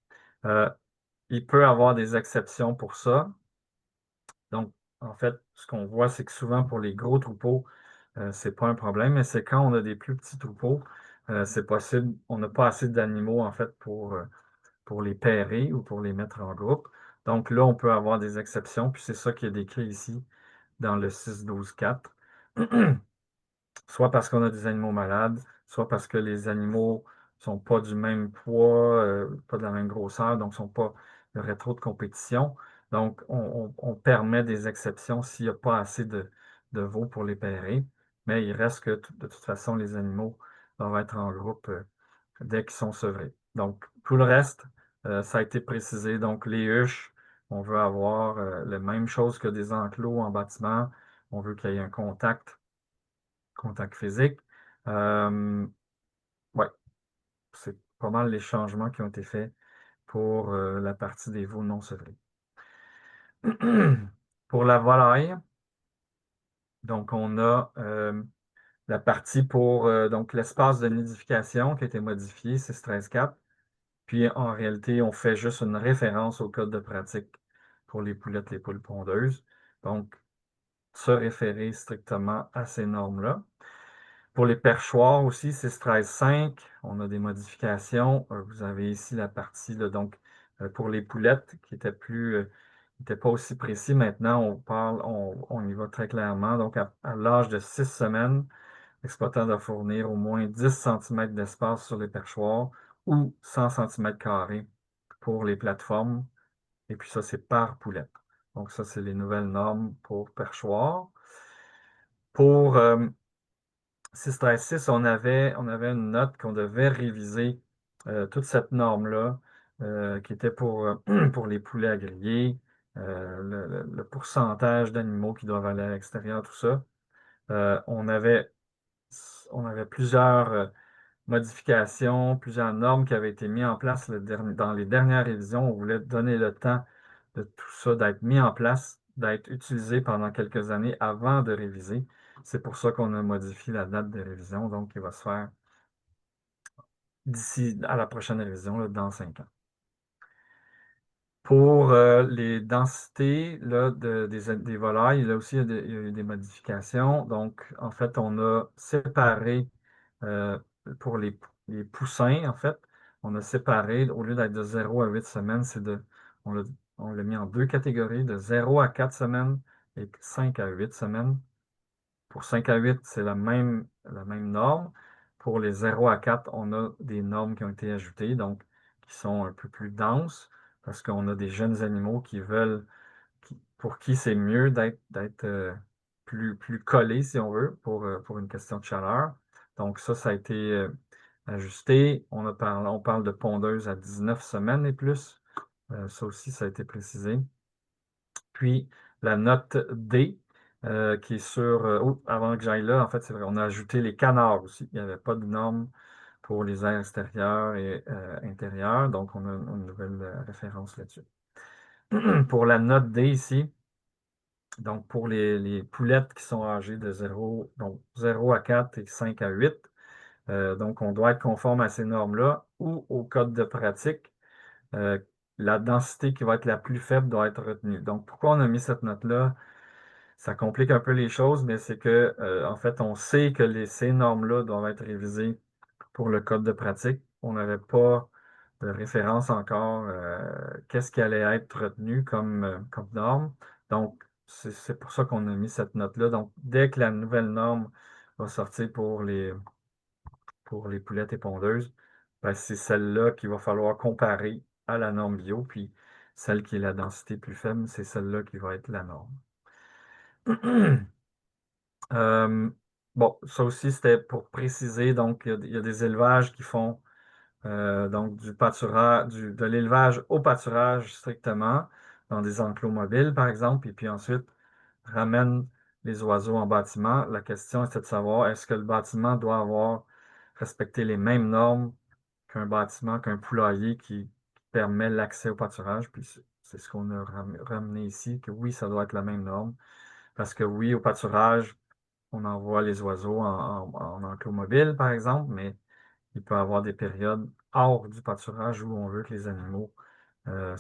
Euh, il peut y avoir des exceptions pour ça. Donc, en fait, ce qu'on voit, c'est que souvent pour les gros troupeaux, c'est pas un problème, mais c'est quand on a des plus petits troupeaux, c'est possible, on n'a pas assez d'animaux, en fait, pour les pairer ou pour les mettre en groupe. Donc là, on peut avoir des exceptions, puis c'est ça qui est décrit ici dans le 6.12.4. Soit parce qu'on a des animaux malades, soit parce que les animaux sont pas du même poids, pas de la même grosseur, donc il y aurait trop de compétition. Donc, on permet des exceptions s'il n'y a pas assez de veaux pour les pairer. Mais il reste que de toute façon, les animaux doivent être en groupe dès qu'ils sont sevrés. Donc, tout le reste, ça a été précisé. Donc, les huches, on veut avoir la même chose que des enclos en bâtiment. On veut qu'il y ait un contact physique. Ouais, c'est pas mal les changements qui ont été faits pour la partie des veaux non sevrés. Pour la volaille, donc on a la partie pour donc l'espace de nidification qui a été modifié, c'est 13.4. Puis en réalité, on fait juste une référence au code de pratique pour les poulettes, les poules pondeuses. Donc, se référer strictement à ces normes-là. Pour les perchoirs aussi, c'est 13.5. On a des modifications. Vous avez ici la partie, là, donc, pour les poulettes qui n'était pas aussi précis. Maintenant, on y va très clairement. Donc, à l'âge de 6 semaines, l'exploitant doit fournir au moins 10 cm d'espace sur les perchoirs ou 100 cm² pour les plateformes. Et puis ça, c'est par poulette. Donc, ça, c'est les nouvelles normes pour perchoirs. Pour 6.13.6, on avait une note qu'on devait réviser toute cette norme-là, qui était pour les poulets à griller, le pourcentage d'animaux qui doivent aller à l'extérieur, tout ça. On avait plusieurs modifications, plusieurs normes qui avaient été mises en place dans les dernières révisions. On voulait donner le temps de tout ça d'être mis en place, d'être utilisé pendant quelques années avant de réviser. C'est pour ça qu'on a modifié la date de révision, donc il va se faire d'ici à la prochaine révision, là, dans 5 ans. Pour les densités là, des volailles, là aussi, il y a eu des modifications. Donc, en fait, on a séparé euh, pour les poussins, en fait, on a séparé, au lieu d'être de 0 à 8 semaines, on l'a on l'a mis en deux catégories, de 0 à 4 semaines et 5 à 8 semaines. Pour 5 à 8, c'est la même norme. Pour les 0 à 4, on a des normes qui ont été ajoutées, donc qui sont un peu plus denses, parce qu'on a des jeunes animaux pour qui c'est mieux d'être plus collés, si on veut, pour une question de chaleur. Donc ça a été ajusté. On parle de pondeuses à 19 semaines et plus. Ça aussi, ça a été précisé. Puis la note D, qui est sur. Avant que j'aille là, en fait, c'est vrai, on a ajouté les canards aussi. Il n'y avait pas de normes pour les aires extérieures et intérieures, donc on a une nouvelle référence là-dessus. Pour la note D ici, donc pour les poulettes qui sont âgées de 0 à 4 et 5 à 8, donc on doit être conforme à ces normes-là ou au code de pratique. euh, la densité qui va être la plus faible doit être retenue. Donc pourquoi on a mis cette note-là? Ça complique un peu les choses, mais c'est que, en fait, on sait que ces normes-là doivent être révisées pour le code de pratique. On n'avait pas de référence encore, qu'est-ce qui allait être retenu comme norme. Donc, c'est pour ça qu'on a mis cette note-là. Donc, dès que la nouvelle norme va sortir pour les poulettes et pondeuses, ben, c'est celle-là qu'il va falloir comparer à la norme bio, puis celle qui est la densité plus faible, c'est celle-là qui va être la norme. Euh, bon, ça aussi, c'était pour préciser. Donc, il y a des élevages qui font donc du pâturage, de l'élevage au pâturage strictement, dans des enclos mobiles, par exemple, et puis ensuite ramènent les oiseaux en bâtiment. La question était de savoir est-ce que le bâtiment doit avoir respecté les mêmes normes qu'un bâtiment, qu'un poulailler qui permet l'accès au pâturage. Puis c'est ce qu'on a ramené ici, que oui, ça doit être la même norme. Parce que oui, au pâturage, on envoie les oiseaux en enclos mobile, par exemple, mais il peut y avoir des périodes hors du pâturage où on veut que les animaux aient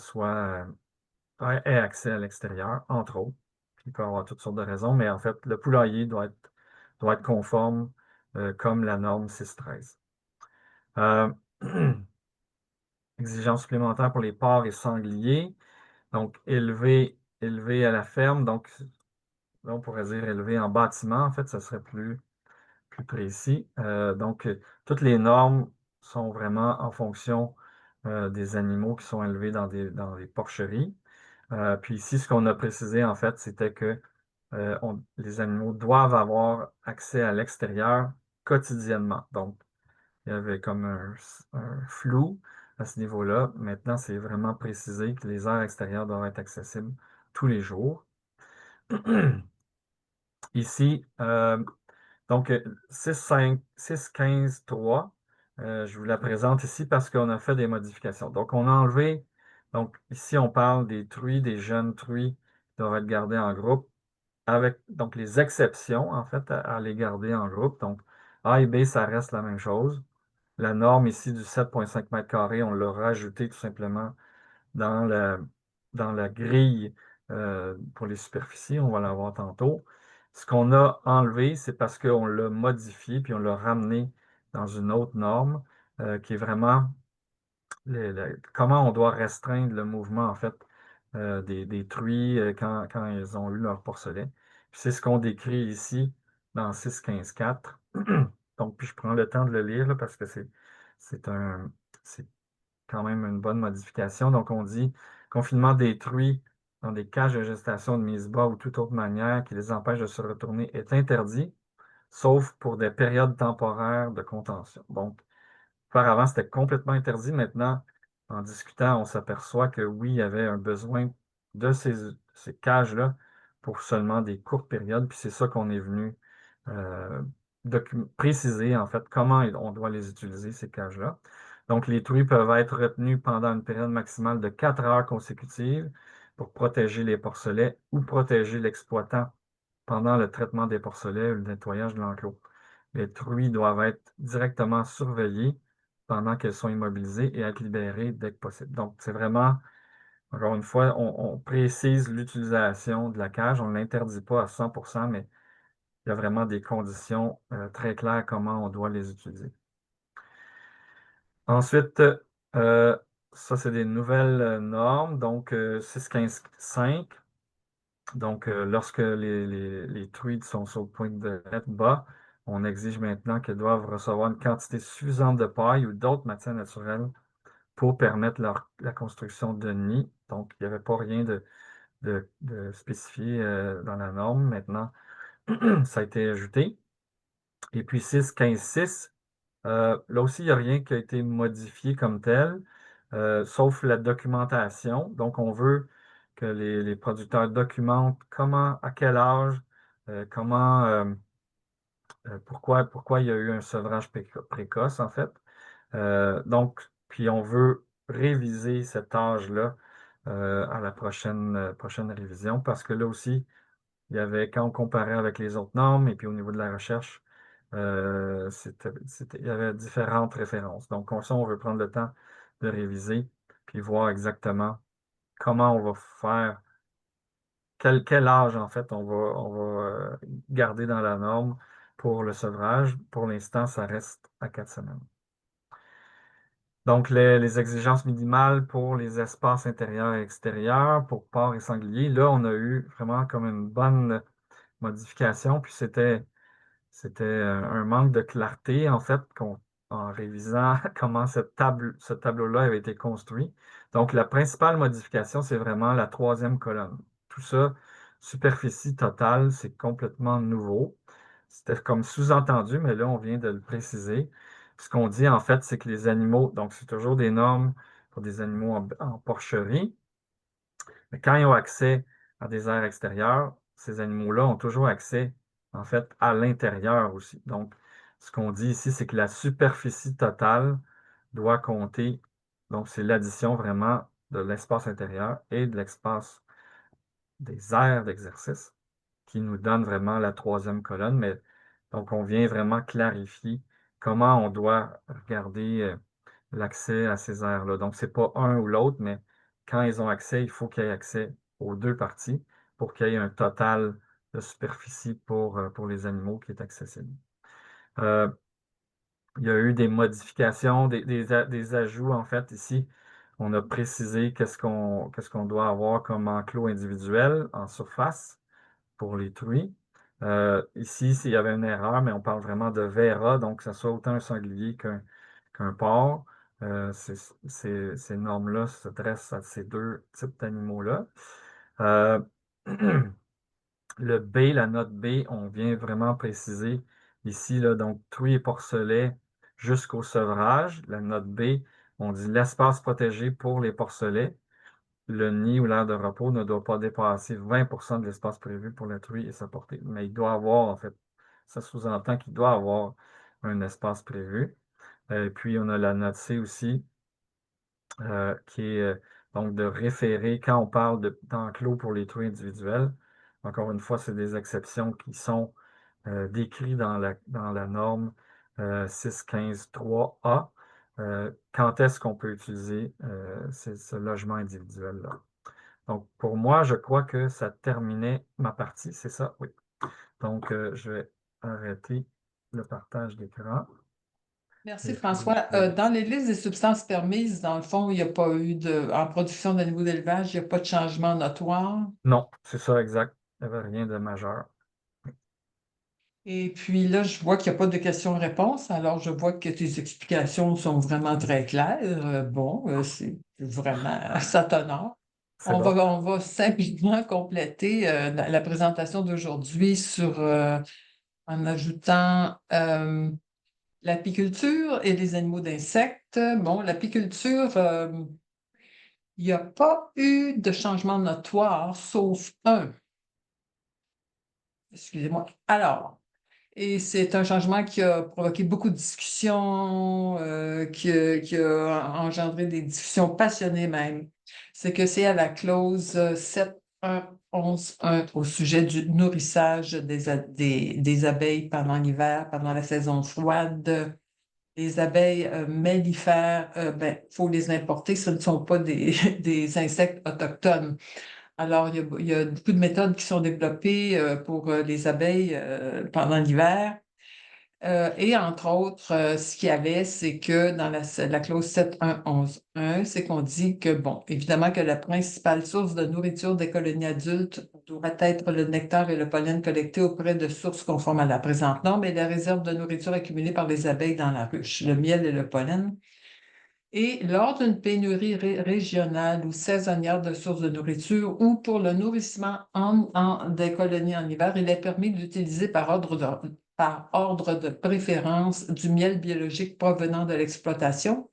accès à l'extérieur, entre autres. Puis il peut y avoir toutes sortes de raisons, mais en fait, le poulailler doit être conforme comme la norme 613. Euh, Exigences supplémentaires pour les porcs et sangliers. Donc, élevé à la ferme. Donc, là, on pourrait dire élevé en bâtiment. En fait, ça serait plus précis. Donc, toutes les normes sont vraiment en fonction des animaux qui sont élevés dans des porcheries. Puis ici, ce qu'on a précisé, en fait, c'était que les animaux doivent avoir accès à l'extérieur quotidiennement. Donc, il y avait comme un flou à ce niveau-là. Maintenant, c'est vraiment précisé que les aires extérieures doivent être accessibles tous les jours. Ici, donc, 6.15.3, je vous la présente ici parce qu'on a fait des modifications. Donc, on a enlevé, donc ici, on parle des truies, des jeunes truies qui doivent être gardées en groupe, avec donc les exceptions, en fait, à les garder en groupe. Donc, A et B, ça reste la même chose. La norme ici du 7,5 mètres carrés, on l'a rajouté tout simplement dans la grille pour les superficies. On va la voir tantôt. Ce qu'on a enlevé, c'est parce qu'on l'a modifié puis on l'a ramené dans une autre norme qui est vraiment comment on doit restreindre le mouvement, en fait, des truies quand ils ont eu leur porcelet. Puis c'est ce qu'on décrit ici dans 6.15.4. Donc, puis je prends le temps de le lire là, parce que c'est quand même une bonne modification. Donc, on dit confinement des truies dans des cages de gestation de mise bas ou toute autre manière qui les empêche de se retourner est interdit, sauf pour des périodes temporaires de contention. Donc, auparavant, c'était complètement interdit. Maintenant, en discutant, on s'aperçoit que oui, il y avait un besoin de ces cages-là pour seulement des courtes périodes. Puis c'est ça qu'on est venu euh, préciser, en fait, comment on doit les utiliser, ces cages-là. Donc, les truies peuvent être retenues pendant une période maximale de 4 heures consécutives pour protéger les porcelets ou protéger l'exploitant pendant le traitement des porcelets ou le nettoyage de l'enclos. Les truies doivent être directement surveillées pendant qu'elles sont immobilisées et être libérées dès que possible. Donc, c'est vraiment, encore une fois, on précise l'utilisation de la cage. On ne l'interdit pas à 100%, mais il y a vraiment des conditions très claires comment on doit les utiliser. Ensuite, euh, ça, c'est des nouvelles normes. Donc, 6.15.5. Donc, lorsque les truites sont sur le point de mettre bas, on exige maintenant qu'elles doivent recevoir une quantité suffisante de paille ou d'autres matières naturelles pour permettre la construction de nids. Donc, il n'y avait pas rien de spécifié dans la norme. Maintenant, ça a été ajouté. Et puis 6.15.6, là aussi, il n'y a rien qui a été modifié comme tel, sauf la documentation. Donc, on veut que les producteurs documentent comment, à quel âge, pourquoi il y a eu un sevrage précoce, en fait. Donc, puis on veut réviser cet âge-là à la prochaine révision, parce que là aussi, quand on comparait avec les autres normes et puis au niveau de la recherche, il y avait différentes références. Donc, ça, on veut prendre le temps de réviser puis voir exactement comment on va faire, quel âge, en fait, on va garder dans la norme pour le sevrage. Pour l'instant, ça reste à 4 semaines. Donc, les exigences minimales pour les espaces intérieurs et extérieurs, pour porc et sanglier, là, on a eu vraiment comme une bonne modification, puis c'était un manque de clarté, en fait, en révisant comment ce tableau-là avait été construit. Donc, la principale modification, c'est vraiment la troisième colonne. Tout ça, superficie totale, c'est complètement nouveau. C'était comme sous-entendu, mais là, on vient de le préciser. Ce qu'on dit, en fait, c'est que les animaux, donc c'est toujours des normes pour des animaux en porcherie, mais quand ils ont accès à des aires extérieures, ces animaux-là ont toujours accès, en fait, à l'intérieur aussi. Donc, ce qu'on dit ici, c'est que la superficie totale doit compter. Donc, c'est l'addition vraiment de l'espace intérieur et de l'espace des aires d'exercice qui nous donne vraiment la troisième colonne. Mais donc, on vient vraiment clarifier comment on doit regarder l'accès à ces aires-là. Donc, c'est pas un ou l'autre, mais quand ils ont accès, il faut qu'il y ait accès aux deux parties pour qu'il y ait un total de superficie pour les animaux qui est accessible. Euh, il y a eu des modifications, des ajouts, en fait, ici. On a précisé qu'est-ce qu'on doit avoir comme enclos individuel en surface pour les truies. Ici, s'il y avait une erreur, mais on parle vraiment de VERA, donc que ce soit autant un sanglier qu'un porc. Ces normes-là s'adressent à ces deux types d'animaux-là. Euh, le B, la note B, on vient vraiment préciser ici, là, donc truie et porcelets jusqu'au sevrage. La note B, on dit l'espace protégé pour les porcelets. Le nid ou l'aire de repos ne doit pas dépasser 20 de l'espace prévu pour la truie et sa portée. Mais il doit avoir, en fait, ça sous-entend qu'il doit avoir un espace prévu. Et puis, on a la note C aussi, qui est donc de référer quand on parle d'enclos pour les truies individuelles. Encore une fois, c'est des exceptions qui sont décrites dans la norme 615.3a. Quand est-ce qu'on peut utiliser ce logement individuel-là? Donc, pour moi, je crois que ça terminait ma partie, c'est ça? Oui. Donc, je vais arrêter le partage d'écran. Merci Et puis, François. Dans les listes des substances permises, dans le fond, il n'y a pas eu en production de niveau d'élevage, il n'y a pas de changement notoire. non, c'est ça, exact. Il n'y avait rien de majeur. Et puis là, je vois qu'il n'y a pas de questions-réponses, alors je vois que tes explications sont vraiment très claires. C'est vraiment, ça t'honore. C'est On va, bon. on va simplement compléter la présentation d'aujourd'hui en ajoutant l'apiculture et les animaux d'insectes. Bon, l'apiculture, il n'y a pas eu de changement notoire, sauf un. Excusez-moi. Alors, et c'est un changement qui a provoqué beaucoup de discussions, qui a engendré des discussions passionnées même. C'est que c'est à la clause 7.1.11.1 au sujet du nourrissage des abeilles pendant l'hiver, pendant la saison froide. Les abeilles mellifères, faut les importer, ce ne sont pas des, des insectes autochtones. Alors, il y a beaucoup de méthodes qui sont développées pour les abeilles pendant l'hiver. Et entre autres, ce qu'il y avait, c'est que dans la clause 7.1.11.1, c'est qu'on dit que, bon, évidemment que la principale source de nourriture des colonies adultes doit être le nectar et le pollen collectés auprès de sources conformes à la présente norme et la réserve de nourriture accumulée par les abeilles dans la ruche, le miel et le pollen. Et lors d'une pénurie régionale ou saisonnière de sources de nourriture ou pour le nourrissement des colonies en hiver, il est permis d'utiliser par ordre de préférence du miel biologique provenant de l'exploitation,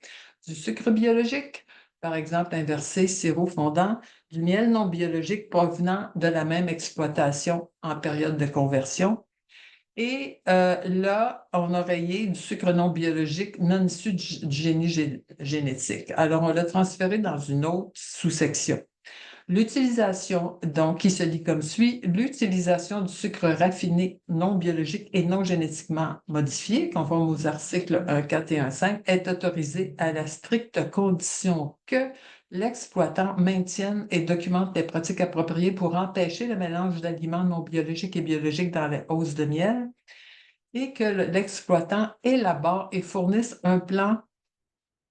du sucre biologique, par exemple inversé, sirop fondant, du miel non biologique provenant de la même exploitation en période de conversion, et là, on a rayé du sucre non biologique non issu du génie génétique. Alors, on l'a transféré dans une autre sous-section. L'utilisation, donc, qui se lit comme suit, l'utilisation du sucre raffiné non biologique et non génétiquement modifié, conforme aux articles 1.4 et 1.5, est autorisée à la stricte condition que l'exploitant maintienne et documente des pratiques appropriées pour empêcher le mélange d'aliments non biologiques et biologiques dans les hausses de miel et que l'exploitant élabore et fournisse un plan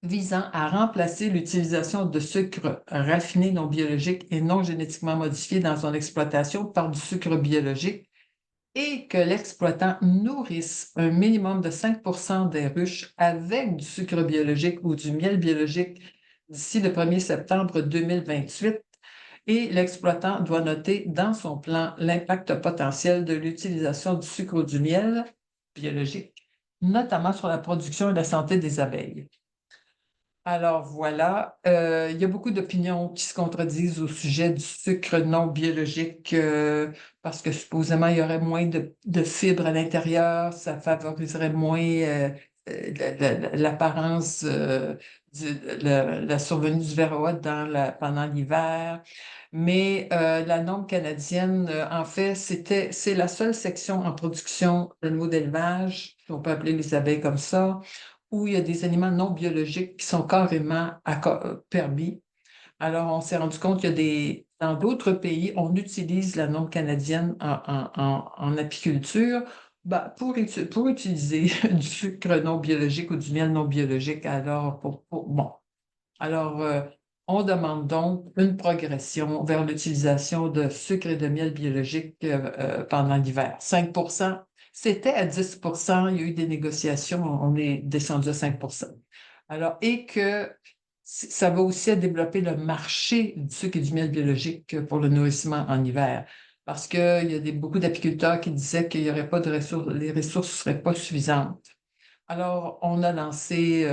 visant à remplacer l'utilisation de sucre raffiné non biologique et non génétiquement modifié dans son exploitation par du sucre biologique et que l'exploitant nourrisse un minimum de 5 des ruches avec du sucre biologique ou du miel biologique d'ici le 1er septembre 2028. Et l'exploitant doit noter dans son plan l'impact potentiel de l'utilisation du sucre ou du miel biologique, notamment sur la production et la santé des abeilles. Alors voilà, il y a beaucoup d'opinions qui se contredisent au sujet du sucre non biologique parce que supposément il y aurait moins de fibres à l'intérieur, ça favoriserait moins l'apparence, la survenue du varroa pendant l'hiver. Mais la norme canadienne, en fait, c'est la seule section en production d'animaux d'élevage, si on peut appeler les abeilles comme ça, où il y a des aliments non biologiques qui sont carrément permis. Alors, on s'est rendu compte qu'il y a dans d'autres pays, on utilise la norme canadienne en apiculture ben, pour utiliser du sucre non biologique ou du miel non biologique. Alors, bon. Alors, on demande donc une progression vers l'utilisation de sucre et de miel biologique pendant l'hiver. 5 c'était à 10 il y a eu des négociations, on est descendu à 5 Alors, et que ça va aussi à développer le marché du sucre et du miel biologique pour le nourrissement en hiver. Parce qu'il y a beaucoup d'apiculteurs qui disaient qu'il n'y aurait pas de ressources, les ressources ne seraient pas suffisantes. Alors, on a lancé,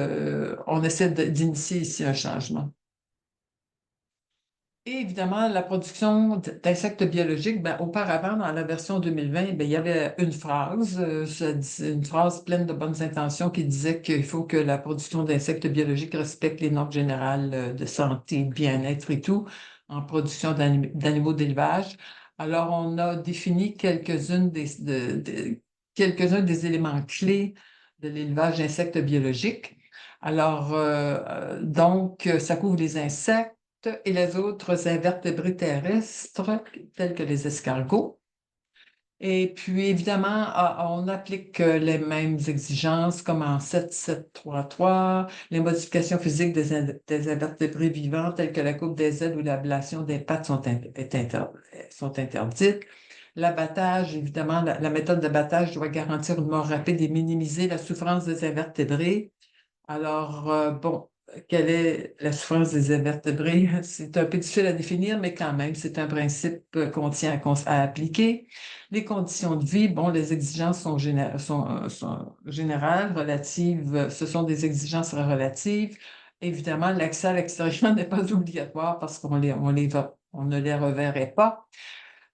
on essaie d'initier ici un changement. Et évidemment, la production d'insectes biologiques, ben, auparavant, dans la version 2020, ben, il y avait une phrase, une phrase pleine de bonnes intentions qui disait qu'il faut que la production d'insectes biologiques respecte les normes générales de santé, de bien-être et tout, en production d'animaux d'élevage. Alors, on a défini quelques-uns des éléments clés de l'élevage d'insectes biologiques. Alors, donc, ça couvre les insectes et les autres invertébrés terrestres, tels que les escargots. Et puis, évidemment, on applique les mêmes exigences comme en 7733, les modifications physiques des invertébrés vivants, telles que la coupe des ailes ou l'ablation des pattes sont interdites. L'abattage, évidemment, la méthode d'abattage doit garantir une mort rapide et minimiser la souffrance des invertébrés. Alors, bon, quelle est la souffrance des invertébrés? C'est un peu difficile à définir, mais quand même, c'est un principe qu'on tient à appliquer. Les conditions de vie, bon, les exigences sont générales, relatives, ce sont des exigences relatives. Évidemment, l'accès à l'extérieur n'est pas obligatoire parce on ne les reverrait pas.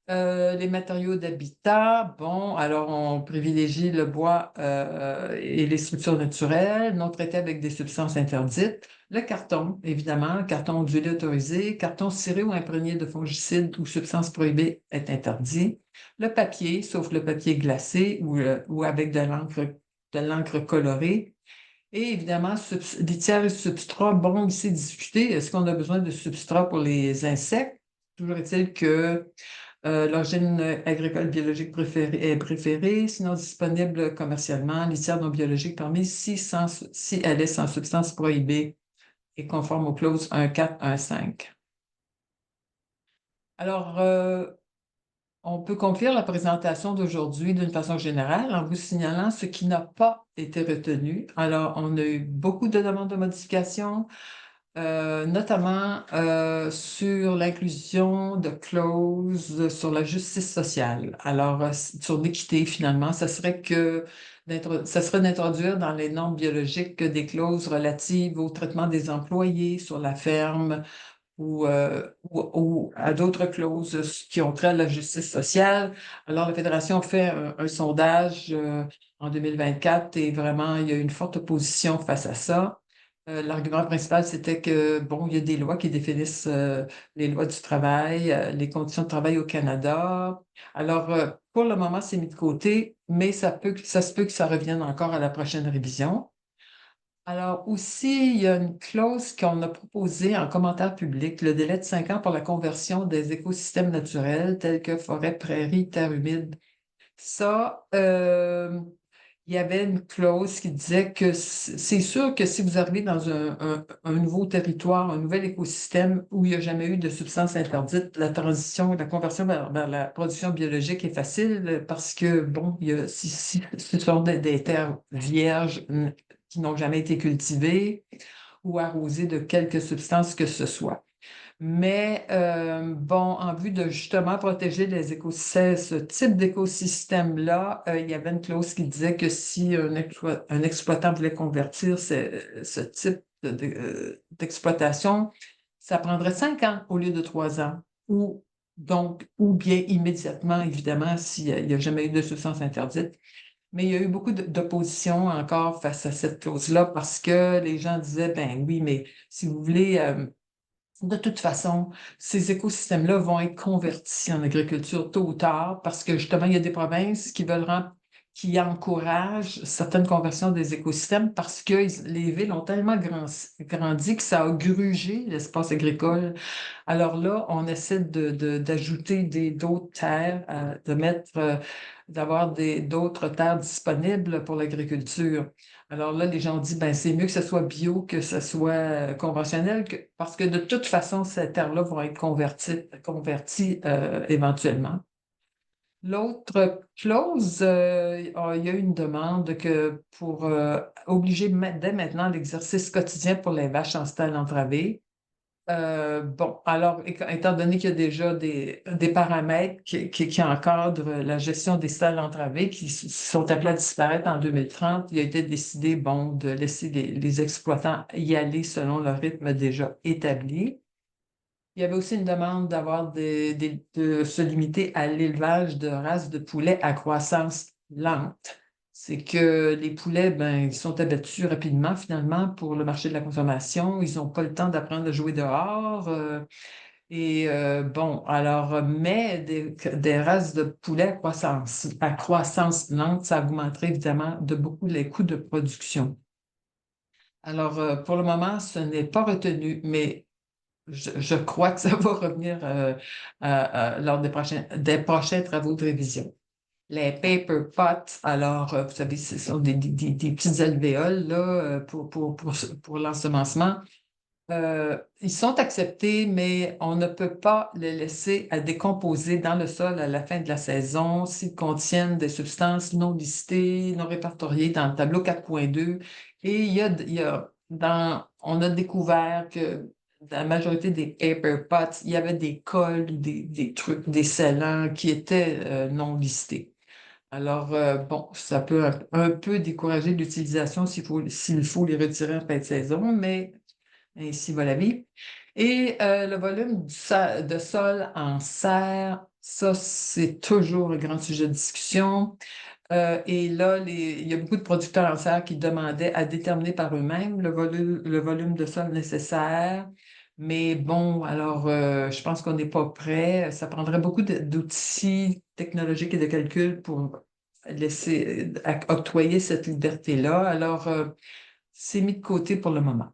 Les matériaux d'habitat, bon, alors on privilégie le bois et les structures naturelles, non traitées avec des substances interdites. Le carton, évidemment, le carton ondulé autorisé, carton ciré ou imprégné de fongicides ou substances prohibées est interdit. Le papier, sauf le papier glacé ou avec de l'encre colorée. Et évidemment, litière et substrat, bon, il s'est discuté, est-ce qu'on a besoin de substrat pour les insectes? Toujours est-il que l'origine agricole biologique est préférée, sinon disponible commercialement, litière non biologique permise si elle est sans substance prohibée et conforme aux clauses 1.4, 1.5. Alors, on peut conclure la présentation d'aujourd'hui d'une façon générale en vous signalant ce qui n'a pas été retenu. Alors, on a eu beaucoup de demandes de modification, notamment sur l'inclusion de clauses sur la justice sociale. Alors, sur l'équité, finalement, ça serait d'introduire dans les normes biologiques des clauses relatives au traitement des employés sur la ferme ou à d'autres clauses qui ont trait à la justice sociale. Alors, la Fédération fait un sondage en 2024 et vraiment, il y a une forte opposition face à ça. L'argument principal, c'était que, bon, il y a des lois qui définissent les lois du travail, les conditions de travail au Canada. Alors, pour le moment, c'est mis de côté, mais ça se peut que ça revienne encore à la prochaine révision. Alors, aussi, il y a une clause qu'on a proposée en commentaire public, le délai de 5 ans pour la conversion des écosystèmes naturels tels que forêts, prairies, terres humides. Ça, il y avait une clause qui disait que c'est sûr que si vous arrivez dans un nouveau territoire, un nouvel écosystème où il n'y a jamais eu de substances interdites, la transition, la conversion vers la production biologique est facile parce que, bon, si ce sont des terres vierges qui n'ont jamais été cultivées ou arrosées de quelque substance que ce soit. Mais bon, en vue de justement protéger les écosystèmes, ce type d'écosystème-là, il y avait une clause qui disait que si un exploitant voulait convertir ce type d'exploitation, ça prendrait 5 ans au lieu de 3 ans. Ou bien immédiatement, évidemment, s'il n'y a jamais eu de substance interdite. Mais il y a eu beaucoup d'opposition encore face à cette clause-là parce que les gens disaient, ben oui, mais si vous voulez de toute façon, ces écosystèmes-là vont être convertis en agriculture tôt ou tard parce que justement, il y a des provinces qui encouragent certaines conversions des écosystèmes parce que les villes ont tellement grandi que ça a grugé l'espace agricole. Alors là, on essaie d'ajouter d'autres terres, d'avoir d'autres terres disponibles pour l'agriculture. Alors là, les gens ont dit, ben, c'est mieux que ce soit bio que ce soit conventionnel, parce que de toute façon, ces terres-là vont être converties éventuellement. L'autre clause, il y a eu une demande que pour obliger dès maintenant l'exercice quotidien pour les vaches en stall entravé. Bon, alors, étant donné qu'il y a déjà des paramètres qui encadrent la gestion des stalles entravées qui sont appelés à disparaître en 2030, il a été décidé, bon, de laisser les exploitants y aller selon le rythme déjà établi. Il y avait aussi une demande de se limiter à l'élevage de races de poulets à croissance lente. C'est que les poulets, ben, ils sont abattus rapidement finalement pour le marché de la consommation. Ils n'ont pas le temps d'apprendre à jouer dehors. Bon, alors, mais des races de poulets à croissance lente, ça augmenterait évidemment de beaucoup les coûts de production. Alors, pour le moment, ce n'est pas retenu, mais je crois que ça va revenir lors des prochains travaux de révision. Les paper pots, alors, vous savez, ce sont des petites alvéoles là, pour l'ensemencement. Ils sont acceptés, mais on ne peut pas les laisser à décomposer dans le sol à la fin de la saison s'ils contiennent des substances non listées, non répertoriées dans le tableau 4.2. Et on a découvert que dans la majorité des paper pots, il y avait des cols, des trucs, des scellants qui étaient non listés. Alors, bon, ça peut un peu décourager l'utilisation s'il faut les retirer en fin de saison, mais ainsi va la vie. Et le volume de sol en serre, ça, c'est toujours un grand sujet de discussion. Et là, il y a beaucoup de producteurs en serre qui demandaient à déterminer par eux-mêmes le volume de sol nécessaire. Mais bon, alors, je pense qu'on n'est pas prêt. Ça prendrait beaucoup d'outils technologiques et de calcul pour laisser octroyer cette liberté-là. Alors, c'est mis de côté pour le moment.